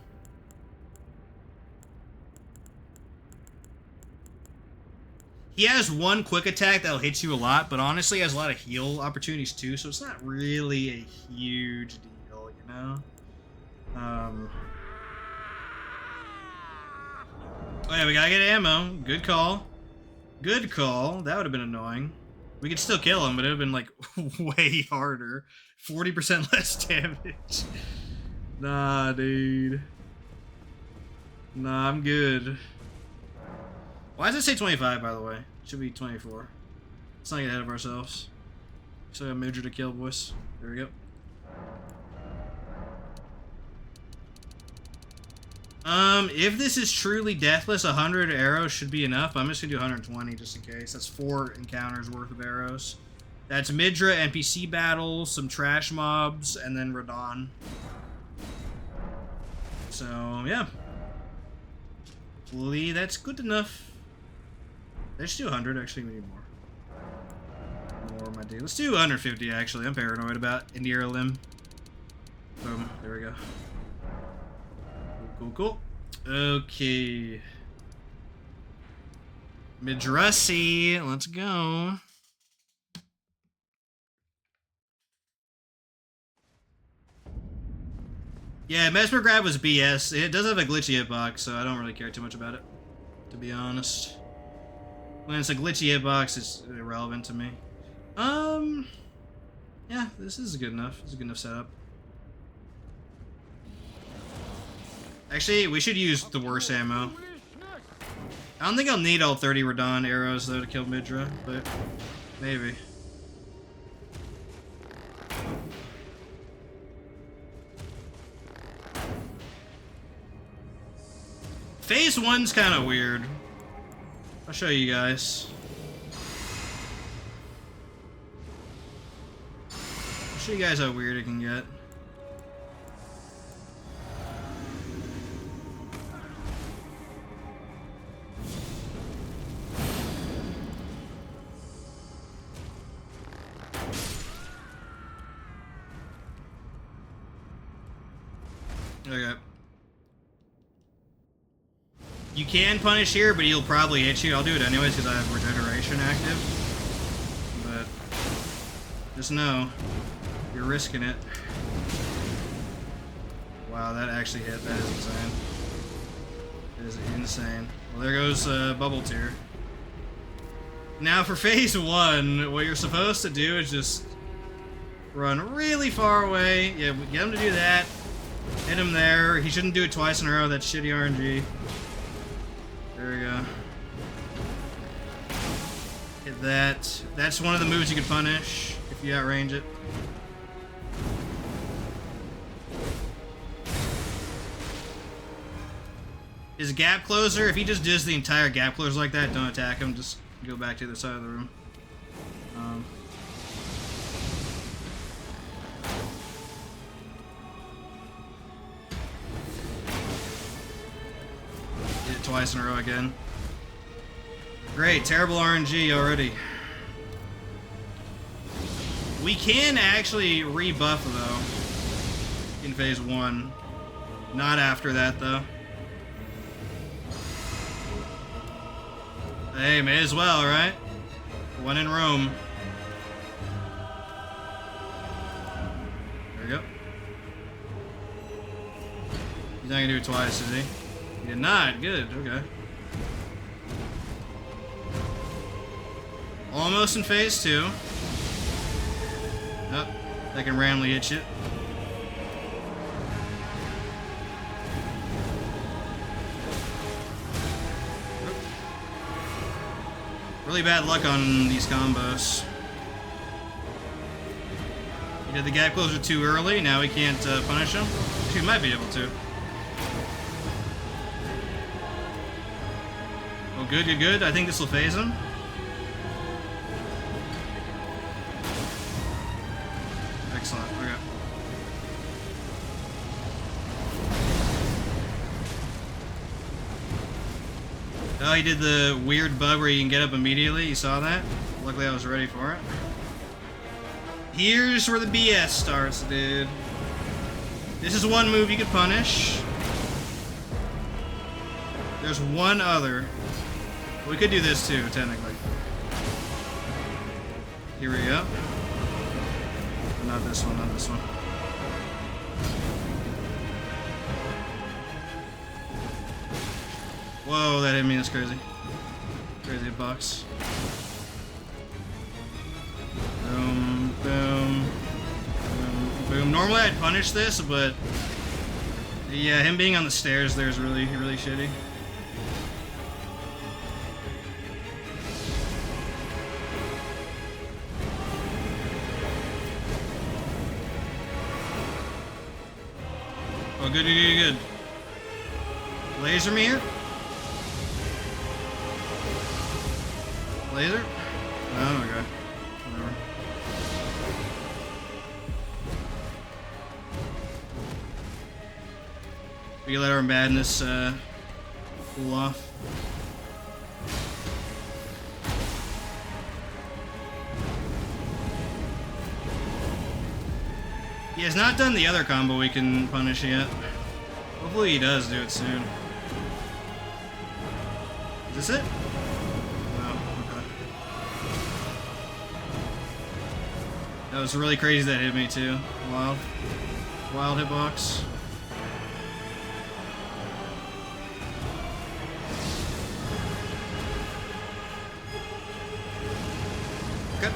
He has one quick attack that'll hit you a lot, but honestly he has a lot of heal opportunities too, so it's not really a huge deal, you know? Oh yeah, we gotta get ammo. Good call. Good call. That would have been annoying. We could still kill him, but it would have been, like, way harder. 40% less damage. Nah, dude. Nah, I'm good. Why does it say 25, by the way? It should be 24. Let's not get ahead of ourselves. Still got a Midra to kill, boys. There we go. If this is truly Deathless, 100 arrows should be enough. I'm just gonna do 120 just in case. That's 4 encounters worth of arrows. That's Midra, NPC battles, some trash mobs, and then Radon. So, yeah. Hopefully that's good enough. Let's do 100, actually we need more. More, my dude. Let's do 150, actually. I'm paranoid about Indira Limb. Boom, there we go. Cool, cool. Okay. Midrassi, let's go. Yeah, Mesmer Grab was BS. It does have a glitchy hitbox, so I don't really care too much about it, to be honest. When it's a glitchy hitbox, it's irrelevant to me. Yeah, this is good enough. This is a good enough setup. Actually, we should use the worst ammo. I don't think I'll need all 30 Radon arrows, though, to kill Midra, but maybe. Phase 1's kind of weird. I'll show you guys. I'll show you guys how weird it can get. Okay. You can punish here, but he'll probably hit you. I'll do it anyways because I have regeneration active. But just know, you're risking it. Wow, that actually hit. That is insane. That is insane. Well, there goes Bubble Tier. Now for phase 1, what you're supposed to do is just run really far away. Yeah, get him to do that. Hit him there. He shouldn't do it twice in a row. That's shitty RNG. There we go. Hit that. That's one of the moves you can punish if you outrange it. His gap closer, if he just does the entire gap closer like that, don't attack him. Just go back to the other side of the room. Twice in a row again. Great, terrible RNG already. We can actually rebuff though in phase 1. Not after that though. Hey, may as well, right? One in Rome. There we go. He's not gonna do it twice, is he? He did not. Good. Okay. Almost in phase 2. Oh, that can randomly hit you. Really bad luck on these combos. He did the gap closer too early. Now we can't punish him. Actually, we might be able to. Oh good, good, good. I think this will phase him. Excellent. Okay. Oh, he did the weird bug where you can get up immediately. You saw that? Luckily, I was ready for it. Here's where the BS starts, dude. This is one move you could punish. There's one other. We could do this too, technically. Here we go. Not this one, not this one. Whoa, that hit me, that's crazy. Crazy box. Boom, boom, boom, boom. Normally I'd punish this, but yeah, him being on the stairs there is really, really shitty. Oh, good, good, good, good. Laser me here? Laser? Oh, okay. Whatever. We can let our madness cool off. He has not done the other combo we can punish yet. Hopefully he does do it soon. Is this it? No, okay. That was really crazy that hit me too. Wild. Wild hitbox. Okay.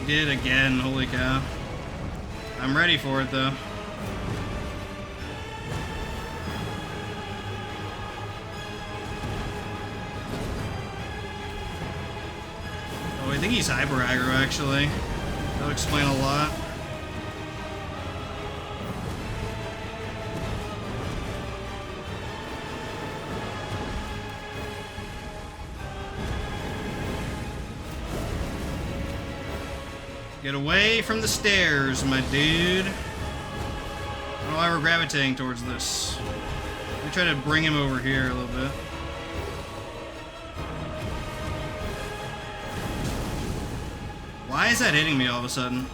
He did it again, holy cow. I'm ready for it though. Oh, I think he's hyper aggro actually. That'll explain a lot. Get away from the stairs, my dude. I don't know why we're gravitating towards this. Let me try to bring him over here a little bit. Why is that hitting me all of a sudden?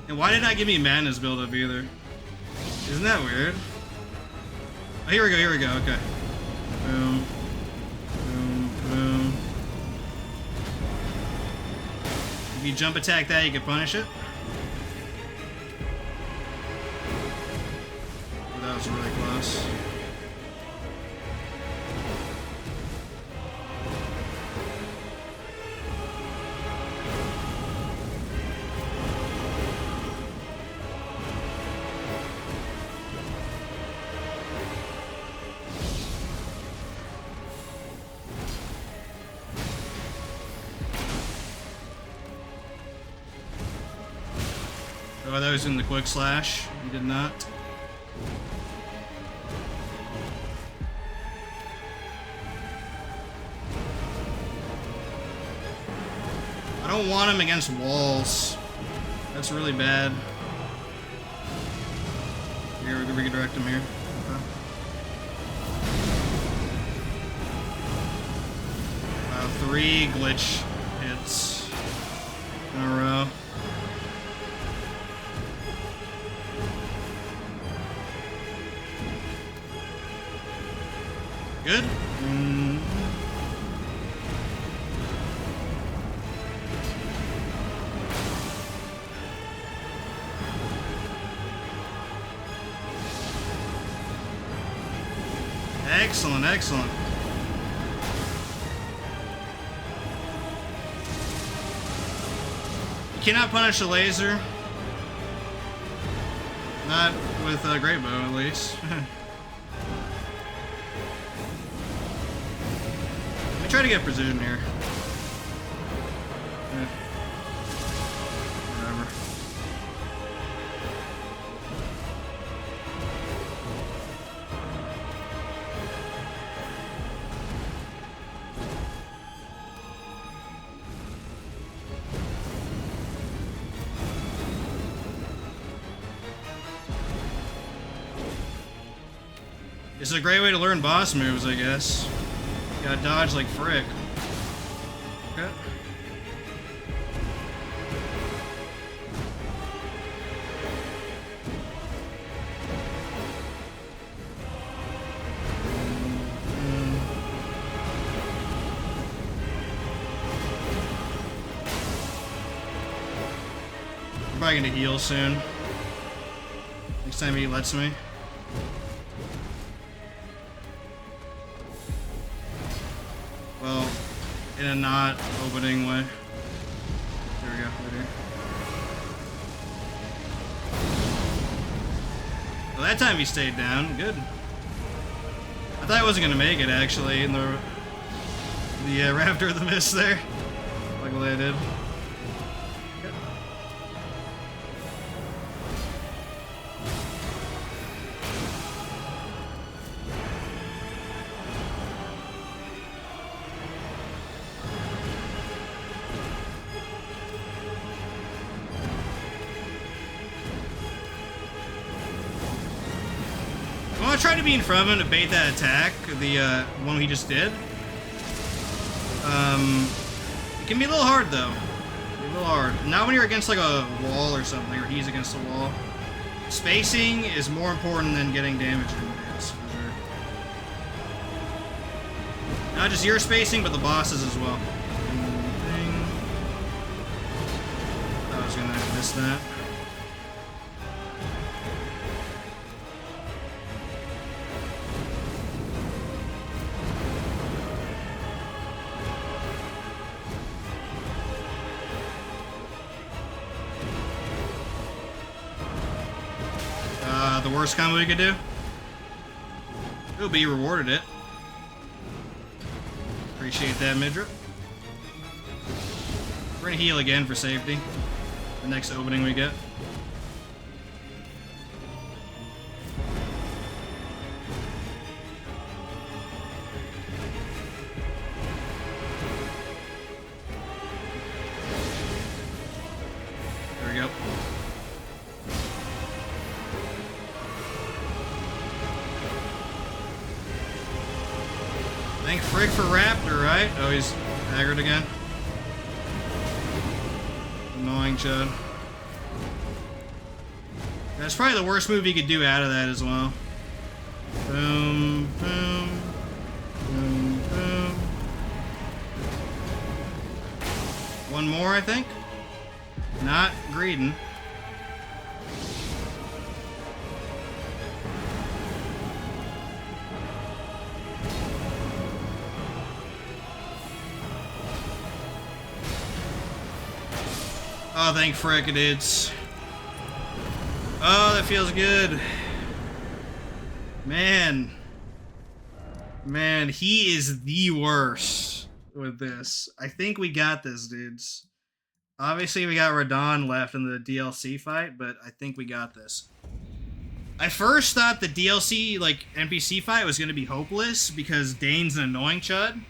And why did it not give me madness build-up either? Isn't that weird? Oh, here we go, okay. Boom. Boom, boom. If you jump attack that, you can punish it. Oh, that was really close. Oh, that was in the quick slash. He did not. I don't want him against walls. That's really bad. Here, we can redirect him here. Okay. Wow, 3 glitch hits in a row. Good. Excellent, excellent. You cannot punish a laser. Not with Greatbow, at least. Try to get precision here. Whatever. This is a great way to learn boss moves, I guess. You gotta dodge like frick. Okay. I'm probably gonna heal soon. Next time he lets me. Well, in a not opening way. There we go, right here. Well, that time he stayed down. Good. I thought I wasn't gonna make it actually in the Raptor of the Mist there. Luckily I did. I tried to be in front of him to bait that attack, the one he just did. It can be a little hard though. A little hard. Not when you're against like a wall or something, or he's against a wall. Spacing is more important than getting damage in this, for sure. Not just your spacing, but the bosses as well. I was gonna miss that. The worst combo we could do. It'll be rewarded it. Appreciate that, Midra. We're gonna heal again for safety. The next opening we get. There we go. Thank frick for Raptor, right? Oh, he's aggroed again. Annoying Chud. That's probably the worst move you could do out of that as well. Boom, boom, boom, boom. One more, I think. Not greeding. Oh, thank frick it is. Oh, that feels good. Man. Man, he is the worst with this. I think we got this, dudes. Obviously, we got Radon left in the DLC fight, but I think we got this. I first thought the DLC, like, NPC fight was going to be hopeless because Dane's an annoying Chud.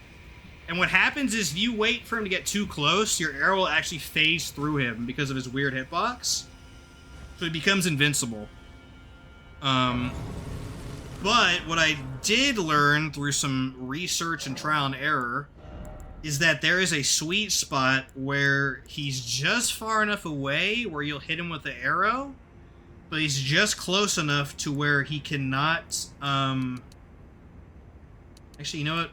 And what happens is if you wait for him to get too close, your arrow will actually phase through him because of his weird hitbox. So he becomes invincible. But what I did learn through some research and trial and error is that there is a sweet spot where he's just far enough away where you'll hit him with the arrow, but he's just close enough to where he cannot, actually, you know what?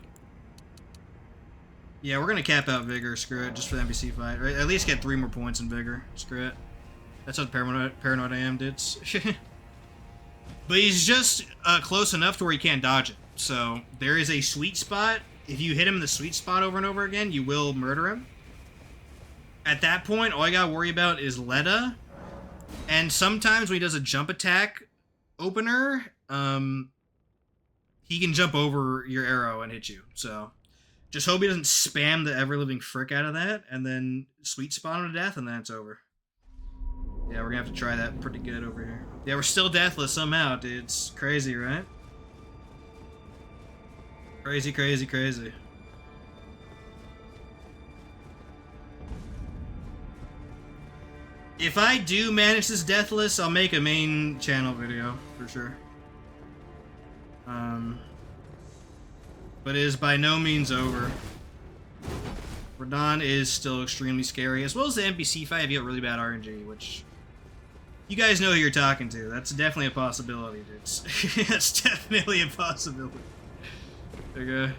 Yeah, we're gonna cap out Vigor, screw it, just for the NPC fight. Or at least get 3 more points in Vigor, screw it. That's how paranoid I am, dudes. But he's just close enough to where he can't dodge it. So, there is a sweet spot. If you hit him in the sweet spot over and over again, you will murder him. At that point, all I gotta worry about is Leda. And sometimes when he does a jump attack opener, he can jump over your arrow and hit you, so... Just hope he doesn't spam the ever-living frick out of that, and then sweet spot him to death, and then it's over. Yeah, we're gonna have to try that pretty good over here. Yeah, we're still deathless somehow, dude. It's crazy, right? Crazy, crazy, crazy. If I do manage this deathless, I'll make a main channel video, for sure. But it is by no means over. Radon is still extremely scary, as well as the NPC fight if you get really bad RNG, which you guys know who you're talking to. That's definitely a possibility, dudes. That's definitely a possibility. Okay.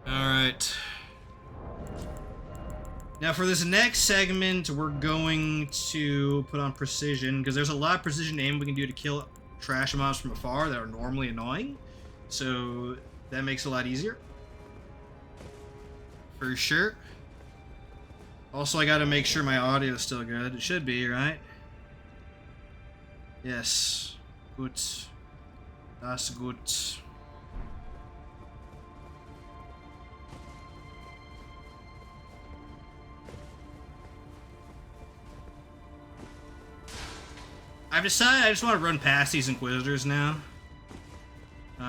Alright. Now for this next segment, we're going to put on precision, because there's a lot of precision aim we can do to kill trash mobs from afar that are normally annoying. So that makes it a lot easier. For sure. Also, I gotta make sure my audio is still good. It should be, right? Yes. Good. That's good. I've decided I just want to run past these Inquisitors now.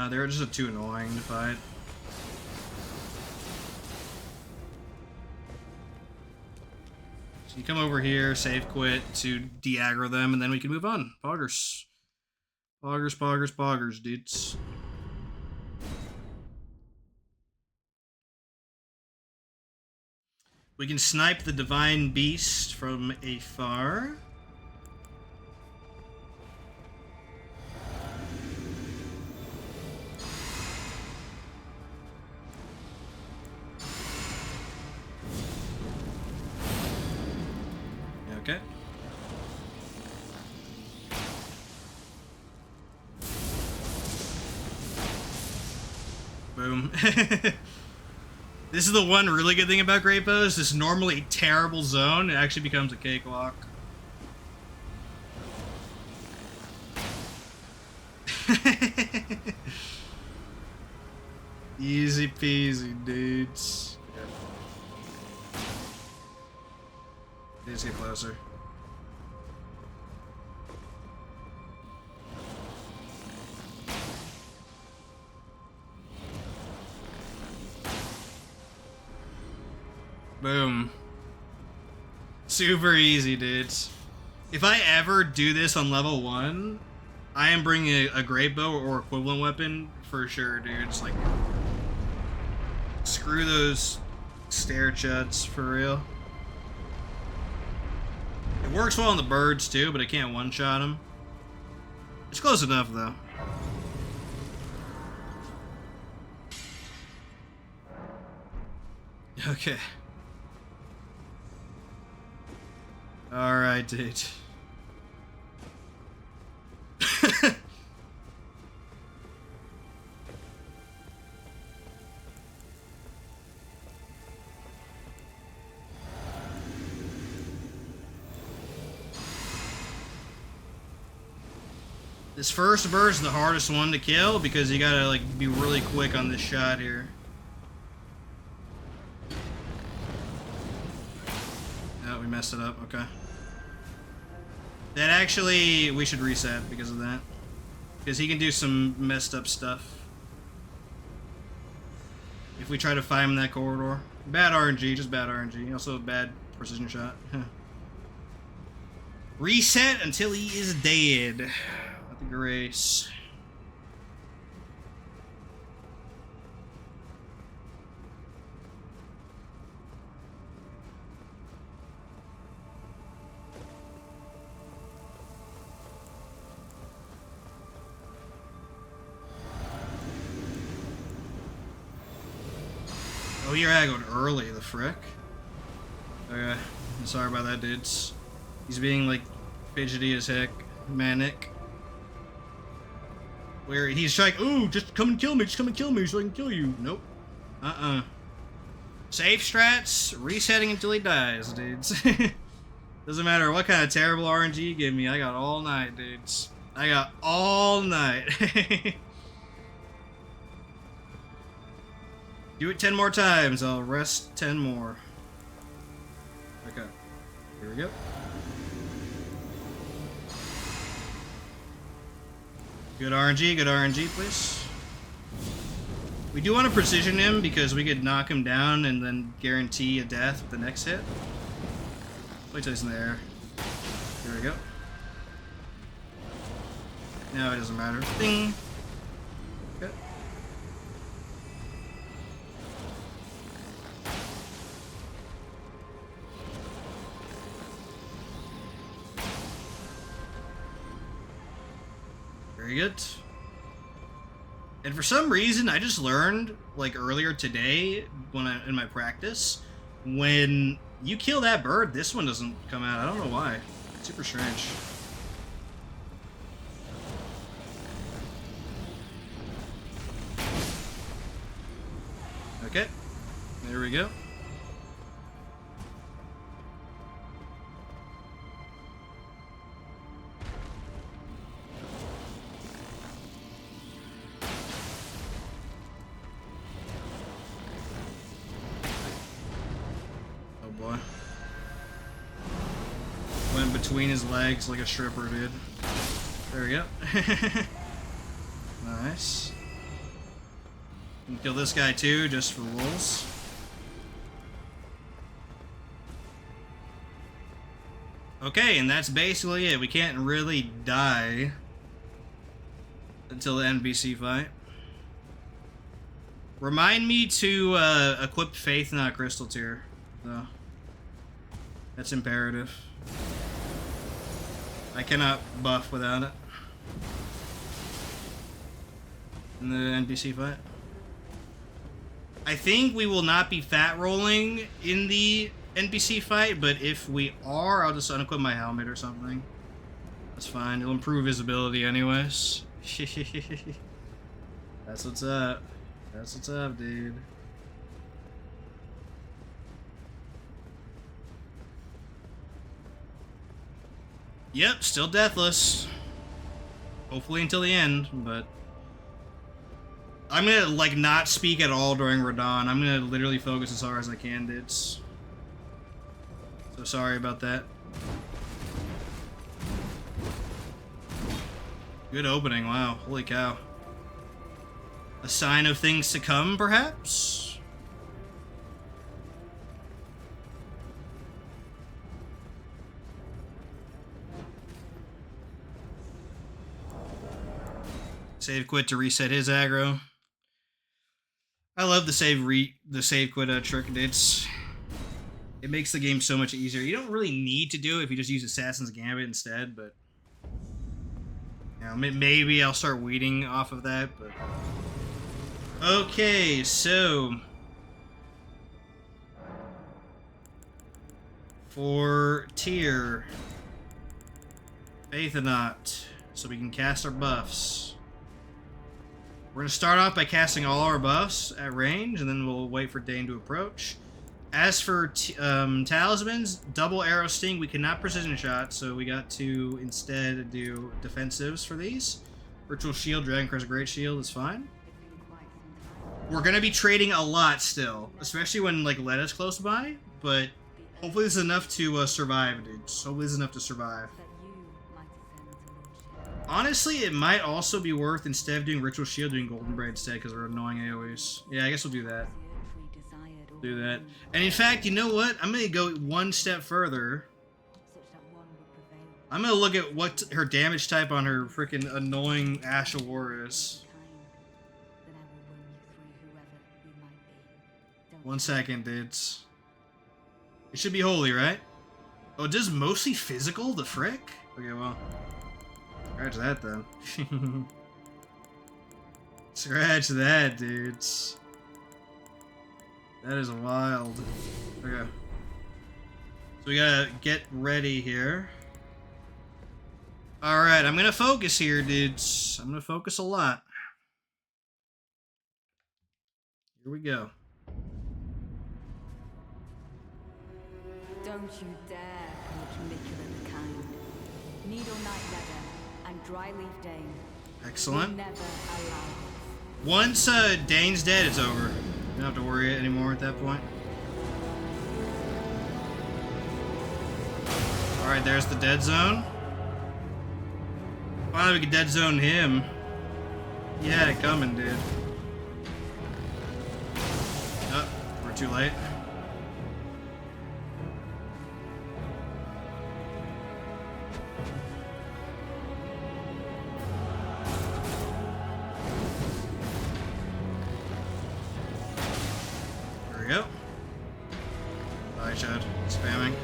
They're just too annoying to fight. So you come over here, save quit to de-aggro them, and then we can move on. Poggers. Poggers, poggers, poggers, dudes. We can snipe the Divine Beast from afar. Okay. Boom. This is the one really good thing about Greatbows. This normally terrible zone, it actually becomes a cakewalk. Easy peasy, dudes. Let's get closer. Boom. Super easy, dudes. If I ever do this on level 1, I am bringing a Greatbow or equivalent weapon for sure, dudes. Like, screw those stair chuds for real. It works well on the birds too, but it can't one-shot them. It's close enough though. Okay. Alright, dude. This first bird is the hardest one to kill because you gotta like be really quick on this shot here. Oh, we messed it up. Okay. That actually, we should reset because of that. Because he can do some messed up stuff. If we try to find him in that corridor. Bad RNG, just bad RNG. Also a bad precision shot. Reset until he is dead. With the grace. Oh, you're aggroed early, the frick. Okay, I'm sorry about that, dudes. He's being, like, fidgety as heck. Manic. Where he's like, ooh, just come and kill me, so I can kill you. Nope. Safe strats, resetting until he dies, dudes. Doesn't matter what kind of terrible RNG you give me, I got all night, dudes. I got all night. Do it 10 more times, I'll rest 10 more. Okay, here we go. Good RNG, please. We do want to precision him because we could knock him down and then guarantee a death with the next hit. Wait till he's in the air. Here we go. No, it doesn't matter. Ding! Okay. Very good. And for some reason, I just learned, like, earlier today, in my practice, when you kill that bird, this one doesn't come out. I don't know why. It's super strange. Okay. There we go. Went between his legs like a stripper did. There we go. Nice. Can kill this guy too, just for lulz. Okay, and that's basically it. We can't really die until the NPC fight. Remind me to equip Faith, not Crystal Tier, though. That's imperative. I cannot buff without it. In the NPC fight. I think we will not be fat rolling in the NPC fight, but if we are, I'll just unequip my helmet or something. That's fine. It'll improve visibility anyways. That's what's up. That's what's up, dude. Yep, still deathless. Hopefully until the end, but I'm gonna like not speak at all during Radon. I'm gonna literally focus as hard as I can, dudes. So sorry about that. Good opening, wow, holy cow. A sign of things to come, perhaps? Save quit to reset his aggro. I love the save quit trick. It makes the game so much easier. You don't really need to do it if you just use Assassin's Gambit instead, but you know, maybe I'll start weeding off of that. But okay, so for tier Faith or not, so we can cast our buffs. We're going to start off by casting all our buffs at range, and then we'll wait for Dane to approach. As for talismans, double arrow sting, we cannot precision shot, so we got to instead do defensives for these. Virtual shield, Dragon Crest Great Shield is fine. We're going to be trading a lot still, especially when like Letta's close by, but hopefully this is enough to survive, dudes. Hopefully this is enough to survive. Honestly, it might also be worth, instead of doing Ritual Shield, doing Golden Braid instead, because we're annoying AoEs. Yeah, I guess we'll do that. Do that. And in fact, you know what? I'm going to go one step further. I'm going to look at what her damage type on her freaking annoying Ash of War is. 1 second, dudes. It should be holy, right? Oh, it does mostly physical? The frick? Okay, well. Scratch that, then. Scratch that, dudes. That is wild. Okay. So we gotta get ready here. Alright, I'm gonna focus here, dudes. I'm gonna focus a lot. Here we go. Don't you dare approach Mikkel and the kind. Needle Knight Leather and Dryleaf Dane. Excellent. Never allow. Once Dane's dead, it's over. You don't have to worry anymore at that point. Alright, there's the dead zone. Finally we can dead zone him. He had it coming, dude. Oh, we're too late. we go. Bye, Chad. Spamming.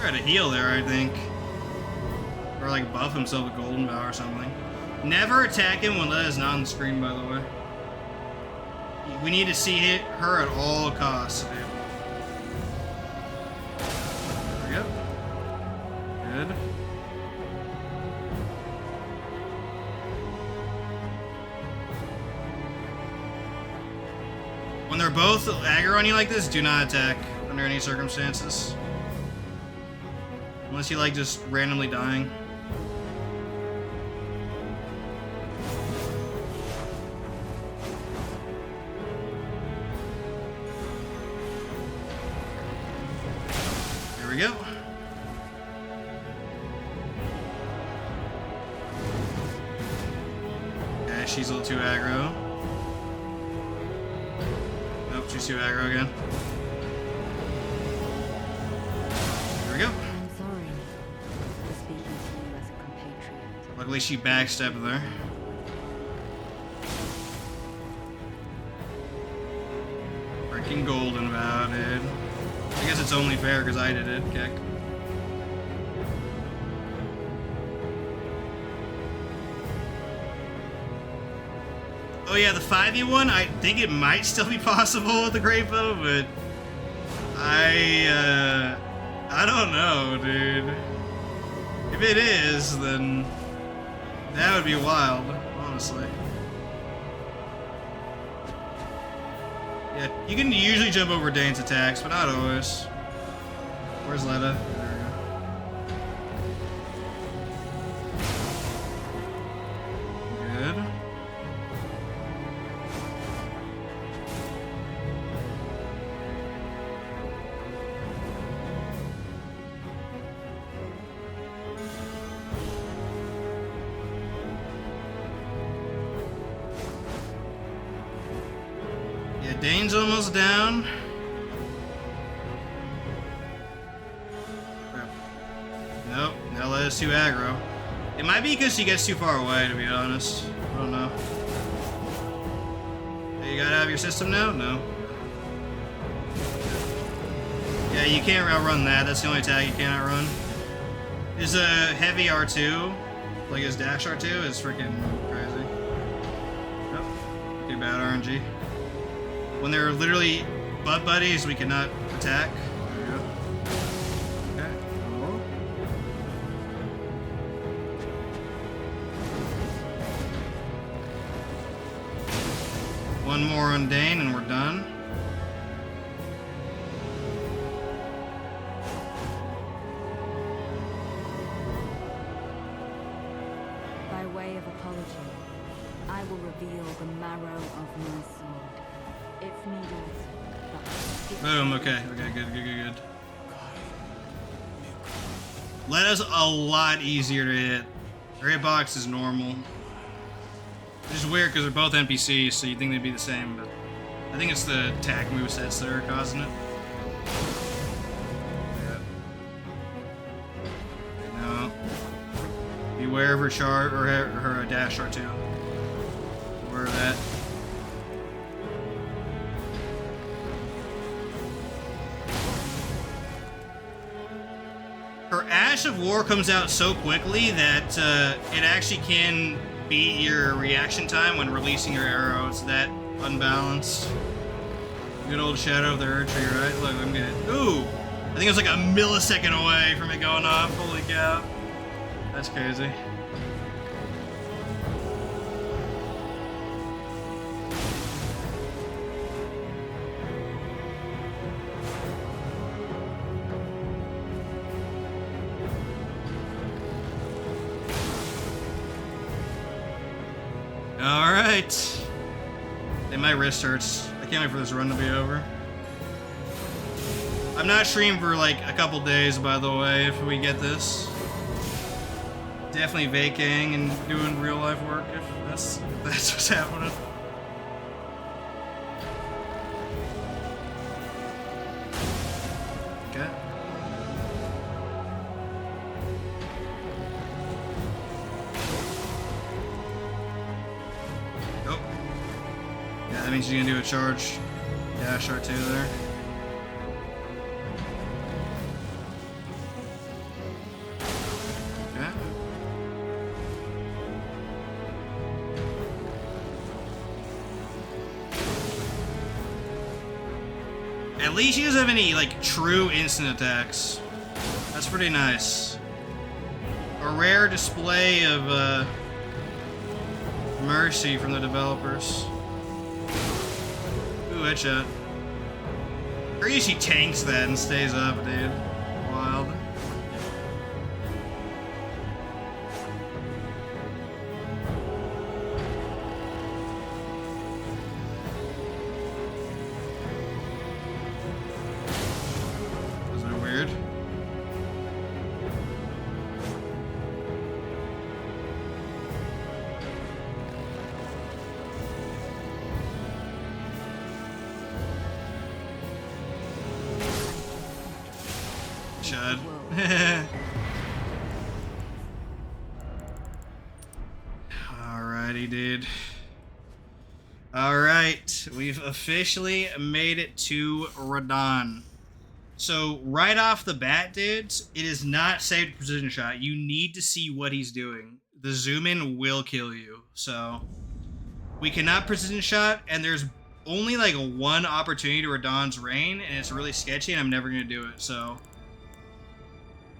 Try to heal there, I think. Or like buff himself with Golden Bow or something. Never attack him when Leda's not on the screen, by the way. We need to see her at all costs, dude. There we go. Good. When they're both aggro on you like this, do not attack under any circumstances. Unless you like just randomly dying. There we go. Okay, she's a little too aggro. Nope, she's too aggro again. There we go. I'm sorry for speaking to you as a compatriot. Luckily she backstepped there. Freaking Golden Bow, dude. I guess it's only fair because I did it, Keck. Oh yeah, the 5e1, I think it might still be possible with the Greatbow, but I don't know, dude. If it is, then that would be wild, honestly. Yeah, you can usually jump over Dane's attacks, but not always. Where's Leda? There we go. Good. Yeah, Dane's almost down. Nope, now Leda's too aggro. It might be because she gets too far away, to be honest. I don't know. Hey, you got out of your system now? No. Yeah, you can't outrun that. That's the only attack you can't outrun. His heavy R2, like his dash R2, is freaking crazy. Oh, too bad RNG. When they're literally butt buddies, we cannot attack. There we go. Okay. Cool. One more on Dane and we're done. By way of apology, I will reveal the marrow of my sword. Its needles. Boom, okay, good. Leda's a lot easier to hit. Her hitbox is normal. Which is weird because they're both NPCs, so you'd think they'd be the same, but I think it's the attack movesets that are causing it. Yeah. No. Beware of her chart or her dash chart too. Beware of that. Her Ash of War comes out so quickly that it actually can beat your reaction time when releasing your arrow. It's that unbalanced. Good old Shadow of the Earth Tree, right? Look, I'm good. Ooh! I think it was like a millisecond away from it going off. Holy cow. That's crazy. Alright. Hey, my wrist hurts. I can't wait for this run to be over. I'm not streaming for like a couple days, by the way, if we get this. Definitely vacating and doing real life work if that's what's happening. Okay. Yeah, that means you're gonna do a charge. Dash R2 there. Okay. At least he doesn't have any, like, true instant attacks. That's pretty nice. A rare display of, mercy from the developers. Ooh, headshot. Or usually tanks that and stays up, dude. Wild. Is that weird? Chud. Alrighty, dude. Alright, we've officially made it to Radahn. So, right off the bat, dudes, it is not safe to precision shot. You need to see what he's doing. The zoom in will kill you. So, we cannot precision shot, and there's only like one opportunity to Radahn's reign, and it's really sketchy, and I'm never going to do it. So,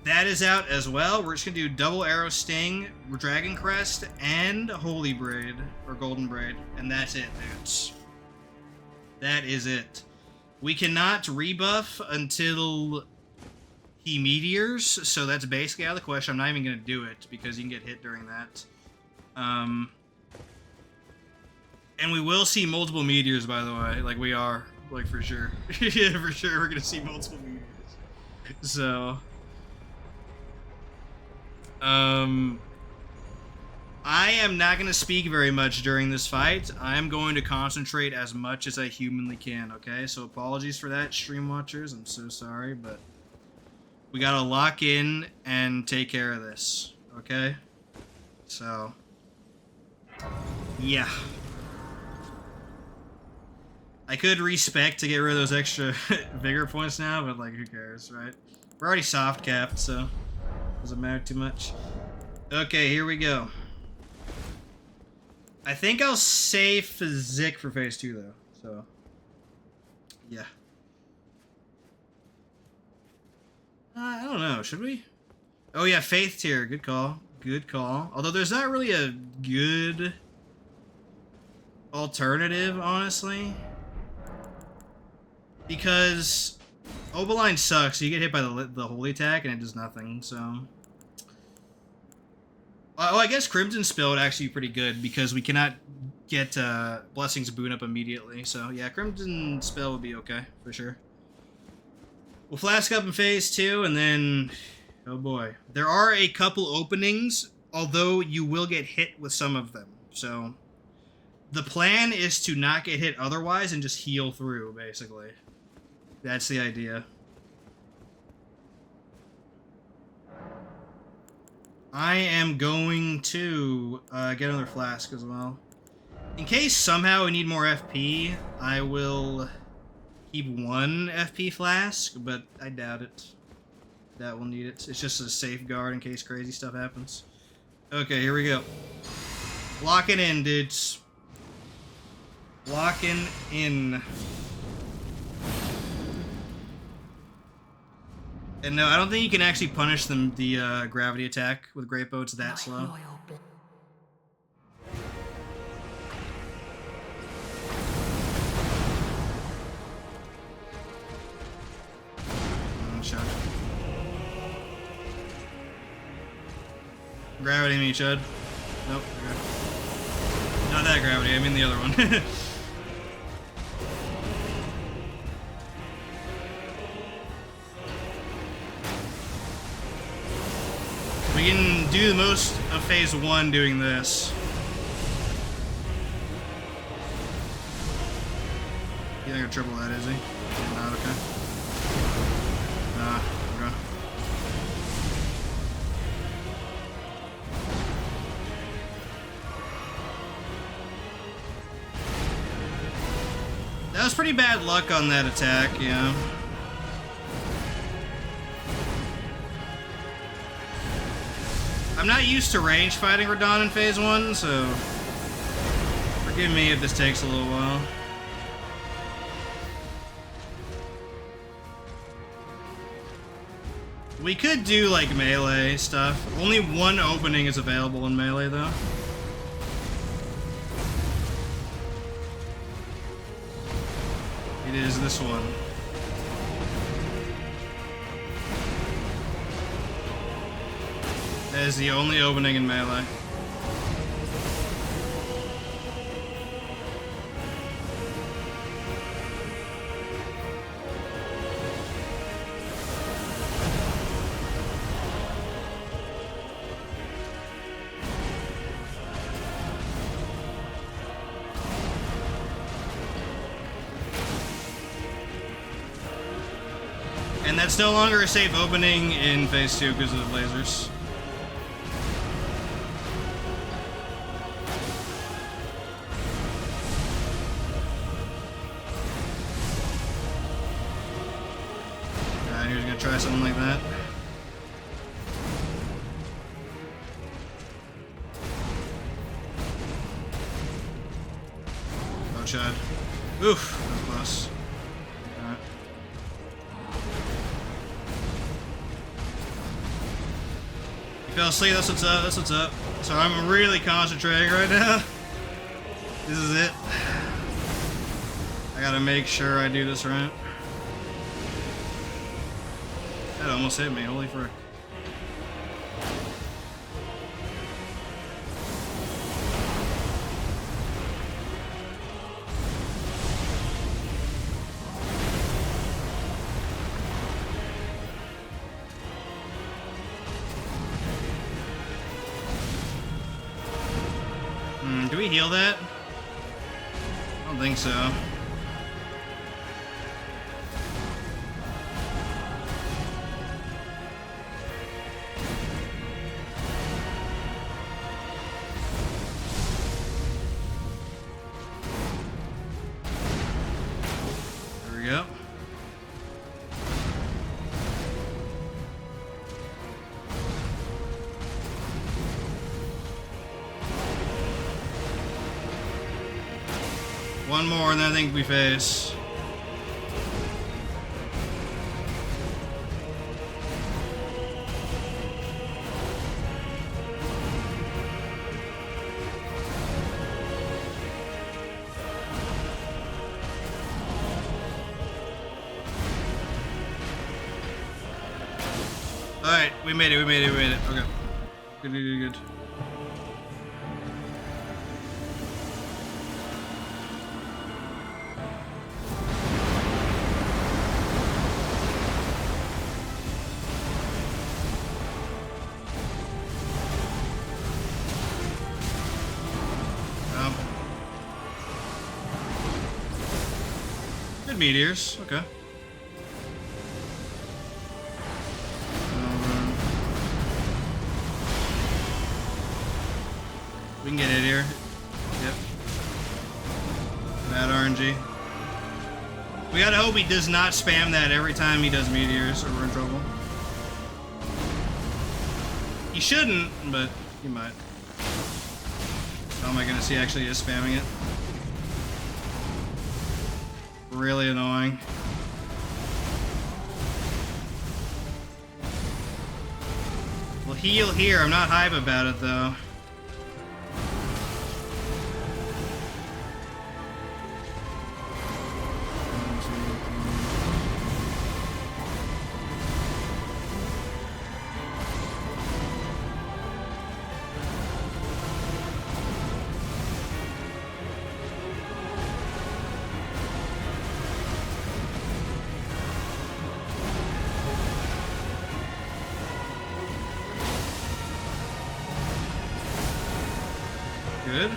that is out as well. We're just going to do double arrow sting, dragon crest, and holy braid, or golden braid. And that's it, dudes. That is it. We cannot rebuff until he meteors, so that's basically out of the question. I'm not even going to do it, because you can get hit during that. And we will see multiple meteors, by the way. Like, we are. Like, for sure. Yeah, for sure, we're going to see multiple meteors. So... I am not going to speak very much during this fight. I am going to concentrate as much as I humanly can, okay? So apologies for that, stream watchers. I'm so sorry, but we got to lock in and take care of this, okay? So, yeah. I could respec to get rid of those extra vigor points now, but, like, who cares, right? We're already soft capped, so... doesn't matter too much. Okay, here we go. I think I'll save Physique for phase 2, though. So, yeah. I don't know. Should we? Oh, yeah, Faith tier. Good call. Good call. Although there's not really a good alternative, honestly. Because Oberline sucks. You get hit by the holy attack, and it does nothing, so... Oh, I guess Crimson Spell would actually be pretty good, because we cannot get Blessings Boon up immediately. So, yeah, Crimson Spell would be okay, for sure. We'll Flask up in phase 2, and then... oh boy. There are a couple openings, although you will get hit with some of them. So, the plan is to not get hit otherwise and just heal through, basically. That's the idea. I am going to get another flask as well. In case somehow we need more FP, I will keep one FP flask, but I doubt it. That will need it. It's just a safeguard in case crazy stuff happens. Okay, here we go. Locking in, dudes. Locking in. And no, I don't think you can actually punish them the gravity attack with Greatbow. It's that slow. Shot. Gravity me, Chud. Nope. Okay. Not that gravity, I mean the other one. We can do the most of phase 1 doing this. He's not gonna triple that, is he? Not okay. Okay. That was pretty bad luck on that attack, yeah. I'm not used to range fighting Radahn in Phase 1, so forgive me if this takes a little while. We could do, like, melee stuff. Only one opening is available in melee, though. It is this one. That is the only opening in melee. And that's no longer a safe opening in Phase 2 because of the lasers. Alright, here's gonna try something like that. Oh, Chad. Oof, that was close. Alright. You fell asleep, that's what's up, that's what's up. So I'm really concentrating right now. This is it. I gotta make sure I do this right. That almost hit me, holy frick. Do we heal that? I don't think so. There we go. One more and then I think we face. Alright, we made it, we made it, we made it. Okay. Good, good, good, good. Good meteors, okay. We can get it here. Yep. Bad RNG. We gotta hope he does not spam that every time he does meteors, or we're in trouble. He shouldn't, but he might. Oh my goodness, he actually is spamming it. Really annoying. We'll heal here. I'm not hype about it though. Good. 1,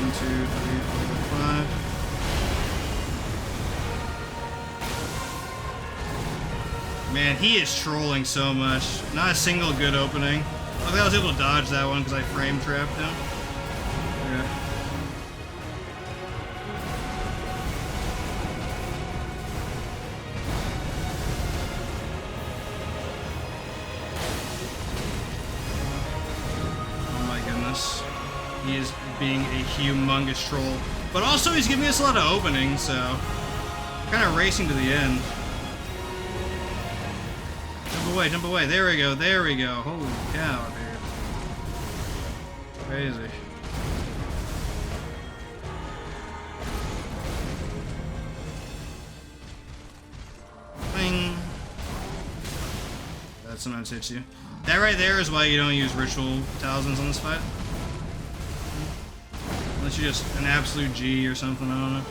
2, 3, 4, 5. Man, he is trolling so much. Not a single good opening. I think I was able to dodge that one because I frame trapped him. Yeah. being a humongous troll. But also he's giving us a lot of openings, so kind of racing to the end. Jump away, jump away. There we go, there we go. Holy cow, dude. Crazy. Bing. That sometimes hits you. That right there is why you don't use ritual talismans on this fight. Unless you're just an absolute G or something, I don't know.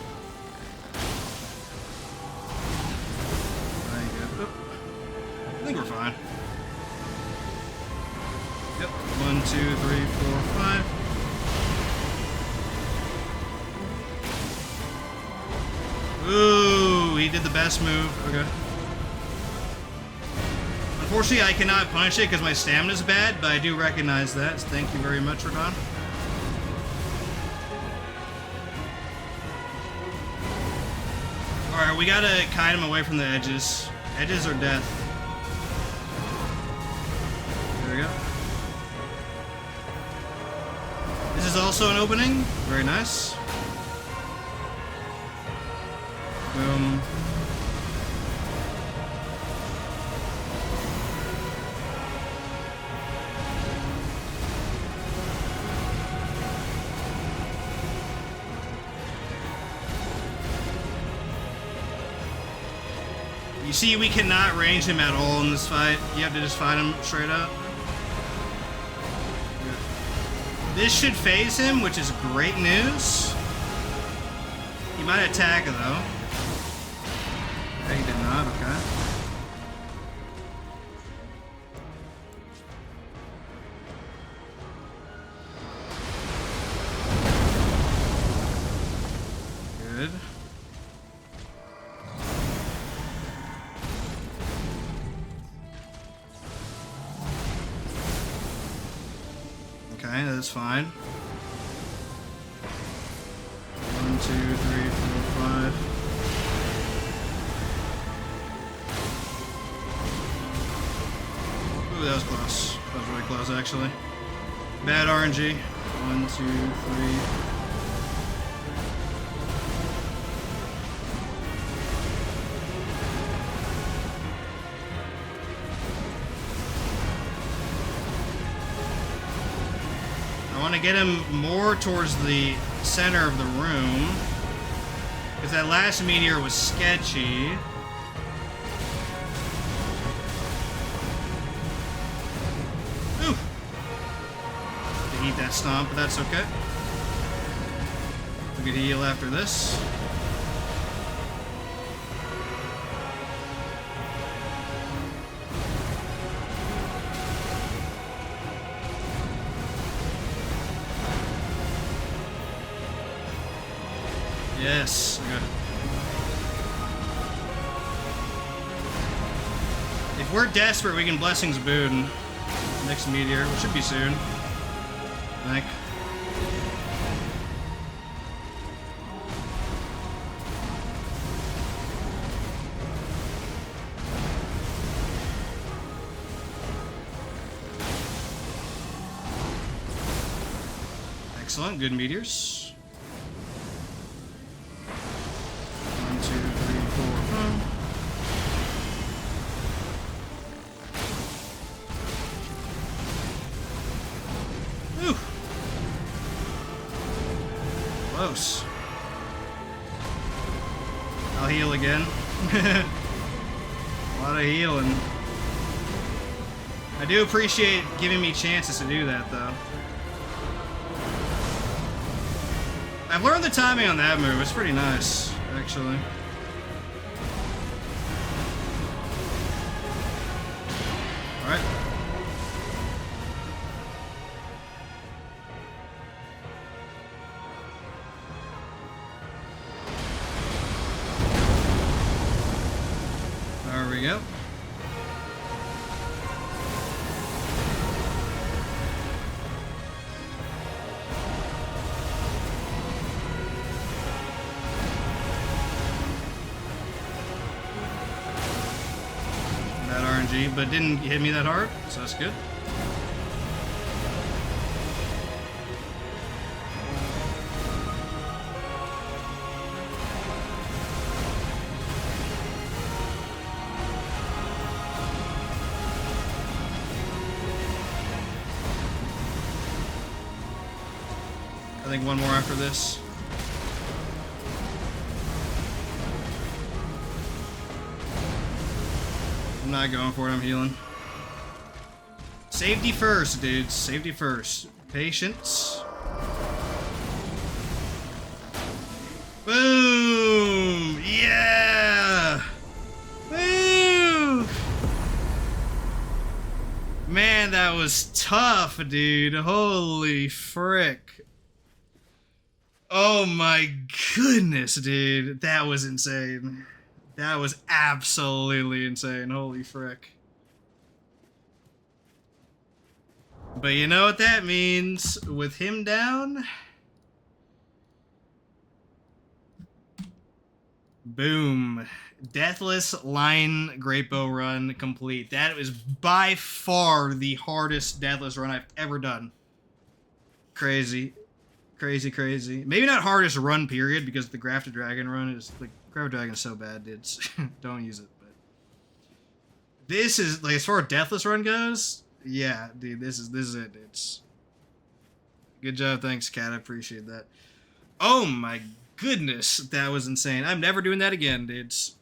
There you go. Oop. I think we're fine. Yep. 1, 2, 3, 4, 5. Ooh, he did the best move. Okay. Unfortunately, I cannot punish it because my stamina's bad, but I do recognize that. So thank you very much, Radon. Alright, we gotta kite him away from the edges. Edges are death. There we go. This is also an opening. Very nice. Boom. You see, we cannot range him at all in this fight. You have to just fight him straight up. This should phase him, which is great news. He might attack, though. Okay, he did not, okay. Good. Okay, that's fine. 1, 2, 3, 4, 5. Ooh, that was close. That was really close, actually. Bad RNG. 1, 2, 3. I want to get him more towards the center of the room, because that last meteor was sketchy. Ooh! To eat that stomp, but that's okay. We could heal after this. Yes, good. If we're desperate, we can Blessings Boon next meteor, which should be soon. I think. Excellent, good meteors. 1, 2, 3, 4, 5. Ooh. Close. I'll heal again. A lot of healing. I do appreciate giving me chances to do that, though. I've learned the timing on that move. It's pretty nice, actually. Alright. There we go. But it didn't hit me that hard, so that's good. I think one more after this. I'm not going for it, I'm healing. Safety first, dudes. Safety first. Patience. Boom! Yeah! Woo! Man, that was tough, dude. Holy frick. Oh my goodness, dude. That was insane. That was absolutely insane. Holy frick. But you know what that means? With him down... Boom. Deathless line Greatbow run complete. That was by far the hardest Deathless run I've ever done. Crazy. Crazy, crazy. Maybe not hardest run, period, because the Grafted Dragon run is... Like, Grafted Dragon is so bad, dude. Don't use it, but... This is, like, as far as Deathless run goes... Yeah, dude, this is it, dudes. Good job, thanks, Kat. I appreciate that. Oh my goodness, that was insane. I'm never doing that again, dudes.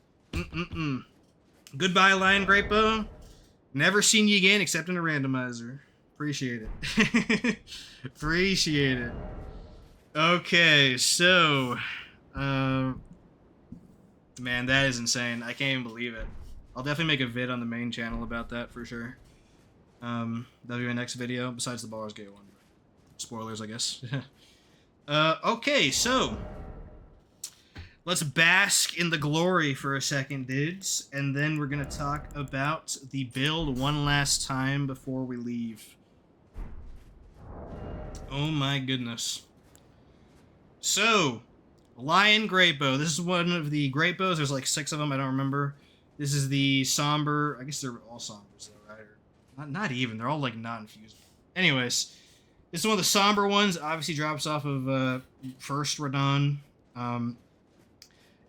Goodbye, Lion Greatbow. Never seen you again except in a randomizer. Appreciate it. Appreciate it. Okay, so... man, that is insane. I can't even believe it. I'll definitely make a vid on the main channel about that for sure. That'll be my next video, besides the Baldur's Gate one. Spoilers, I guess. Okay, so... Let's bask in the glory for a second, dudes, and then we're going to talk about the build one last time before we leave. Oh my goodness. So, Lion Greatbow. This is one of the Greatbows. There's like 6 of them, I don't remember. This is the somber... I guess they're all sombers, though, right? Or, not even. They're all, like, not infused. Anyways, this is one of the somber ones. Obviously drops off of first Radon.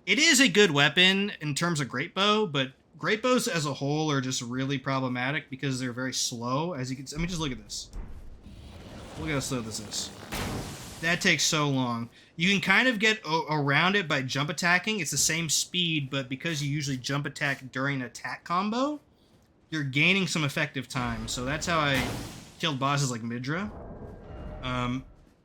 It is a good weapon in terms of Greatbow, but Greatbows as a whole are just really problematic because they're very slow. As you can see, I mean, just look at this. Look how slow this is. That takes so long. You can kind of get around it by jump attacking. It's the same speed, but because you usually jump attack during an attack combo, you're gaining some effective time. So that's how I killed bosses like Midra.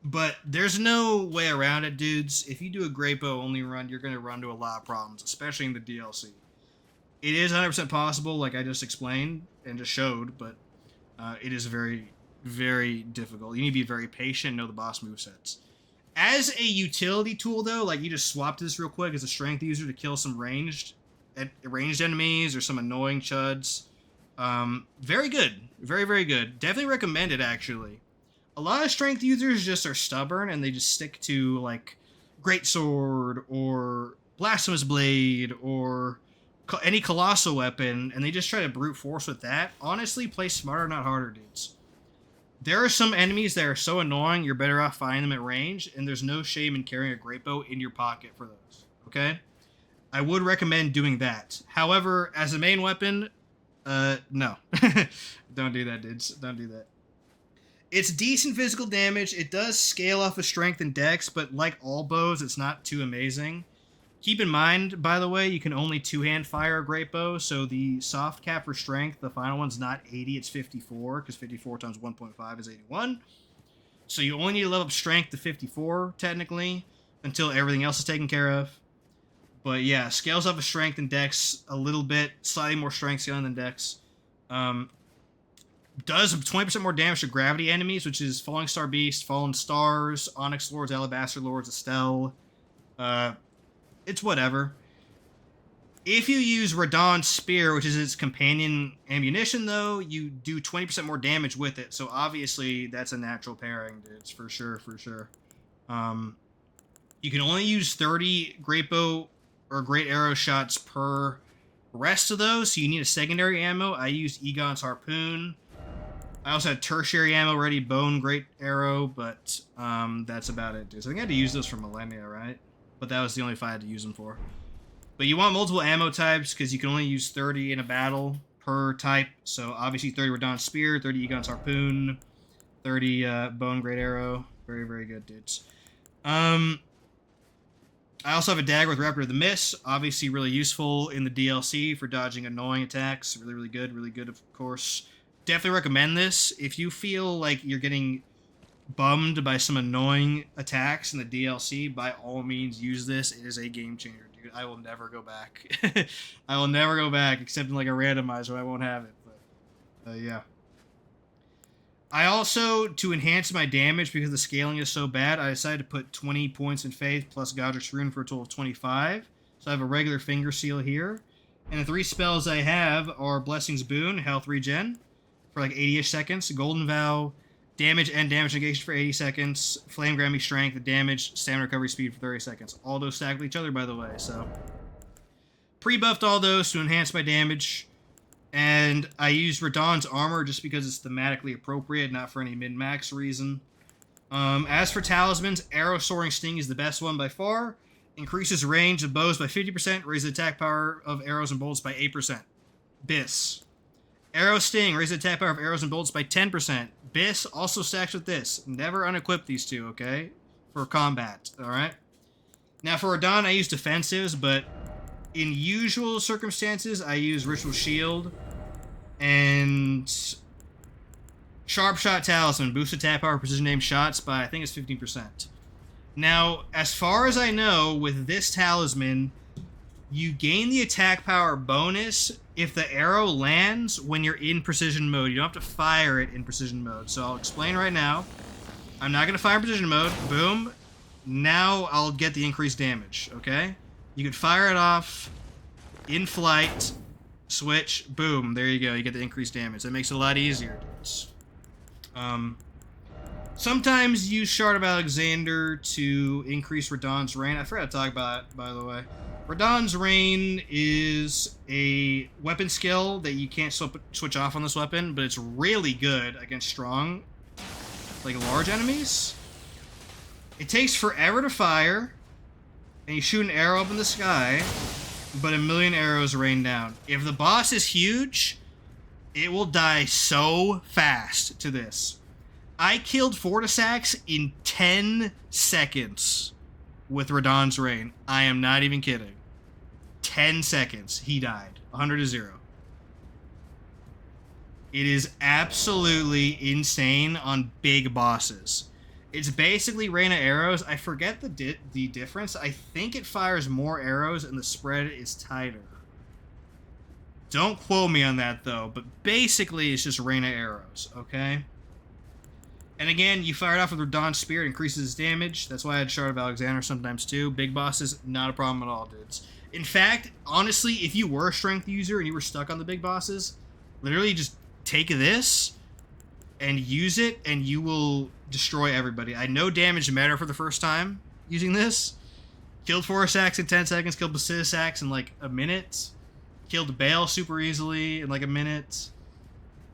But there's no way around it, dudes. If you do a Greatbow only run, you're going to run into a lot of problems, especially in the DLC. It is 100% possible, like I just explained and just showed, but it is very, very difficult. You need to be very patient and know the boss movesets. As a utility tool, though, like you just swapped this real quick as a strength user to kill some ranged enemies or some annoying chuds. Very good. Very, very good. Definitely recommend it, actually. A lot of strength users just are stubborn and they just stick to, like, Greatsword or Blasphemous Blade or any colossal weapon, and they just try to brute force with that. Honestly, play smarter, not harder, dudes. There are some enemies that are so annoying, you're better off finding them at range, and there's no shame in carrying a Greatbow in your pocket for those, okay? I would recommend doing that. However, as a main weapon, no. Don't do that, dudes. Don't do that. It's decent physical damage. It does scale off of strength and dex, but like all bows, it's not too amazing. Keep in mind, by the way, you can only two-hand fire a Greatbow, so the soft cap for strength, the final one's not 80, it's 54, because 54 times 1.5 is 81. So you only need to level up strength to 54, technically, until everything else is taken care of. But yeah, scales off of strength and dex a little bit, slightly more strength scaling than dex. Does 20% more damage to gravity enemies, which is Falling Star Beast, Fallen Stars, Onyx Lords, Alabaster Lords, Estelle. It's whatever. If you use Radon's Spear, which is its companion ammunition, though, you do 20% more damage with it. So obviously, that's a natural pairing, dudes, for sure, for sure. You can only use 30 Greatbow or Great Arrow shots per rest of those, so you need a secondary ammo. I used Egon's Harpoon. I also had tertiary ammo ready, Bone Great Arrow, but that's about it, dude. So I think I had to use those for Millennia, right? But that was the only fight I had to use them for. But you want multiple ammo types, because you can only use 30 in a battle per type. So obviously 30 Radon's Spear, 30 Egon's Harpoon, 30 Bone Great Arrow. Very, very good, dudes. I also have a dagger with Raptor of the Mist. Obviously really useful in the DLC for dodging annoying attacks. Really, really good, of course. Definitely recommend this. If you feel like you're getting bummed by some annoying attacks in the DLC, by all means use this. It is a game changer, dude. I will never go back. I will never go back, except in like a randomizer. I won't have it, but yeah. I also, to enhance my damage because the scaling is so bad, I decided to put 20 points in Faith plus Godric's Rune for a total of 25. So I have a regular finger seal here. And the 3 spells I have are Blessing's Boon, health regen, for like 80-ish seconds. Golden Vow, damage and damage negation for 80 seconds. Flame Grammy Strength, damage, stamina recovery speed for 30 seconds. All those stack with each other, by the way, so. Pre-buffed all those to enhance my damage. And I used Radahn's Armor just because it's thematically appropriate, not for any min-max reason. As for talismans, Arrow Soaring Sting is the best one by far. Increases range of bows by 50%, raises attack power of arrows and bolts by 8%. Biss. Arrow Sting, raises attack power of arrows and bolts by 10%. Biss also stacks with this. Never unequip these two, okay? For combat, alright? Now for Radahn, I use defensives, but in usual circumstances, I use Ritual Shield and Sharp Shot Talisman. Boost attack power, precision aim shots by, I think it's 15%. Now, as far as I know, with this talisman, you gain the attack power bonus if the arrow lands when you're in precision mode. You don't have to fire it in precision mode. So I'll explain right now. I'm not going to fire in precision mode. Boom. Now I'll get the increased damage, okay? You can fire it off in flight, switch, boom, there you go. You get the increased damage. That makes it a lot easier, dudes. Sometimes use Shard of Alexander to increase Radahn's Rain. I forgot to talk about it, by the way. Radahn's Rain is a weapon skill that you can't switch off on this weapon, but it's really good against strong, like large enemies. It takes forever to fire, and you shoot an arrow up in the sky, but 1,000,000 arrows rain down. If the boss is huge, it will die so fast to this. I killed Fortisax in 10 seconds with Radahn's Rain. I am not even kidding. 10 seconds. He died. 100-0. It is absolutely insane on big bosses. It's basically rain of arrows. I forget the difference. I think it fires more arrows and the spread is tighter. Don't quote me on that, though. But basically, it's just rain of arrows, okay? And again, you fire it off with Radahn's Spear, increases his damage. That's why I had Shard of Alexander sometimes, too. Big bosses, not a problem at all, dudes. In fact, honestly, if you were a strength user and you were stuck on the big bosses, literally just take this and use it, and you will destroy everybody. I know damage matter for the first time using this. Killed Fortisax in 10 seconds, killed Basisax in like a minute. Killed Bayle super easily in like a minute.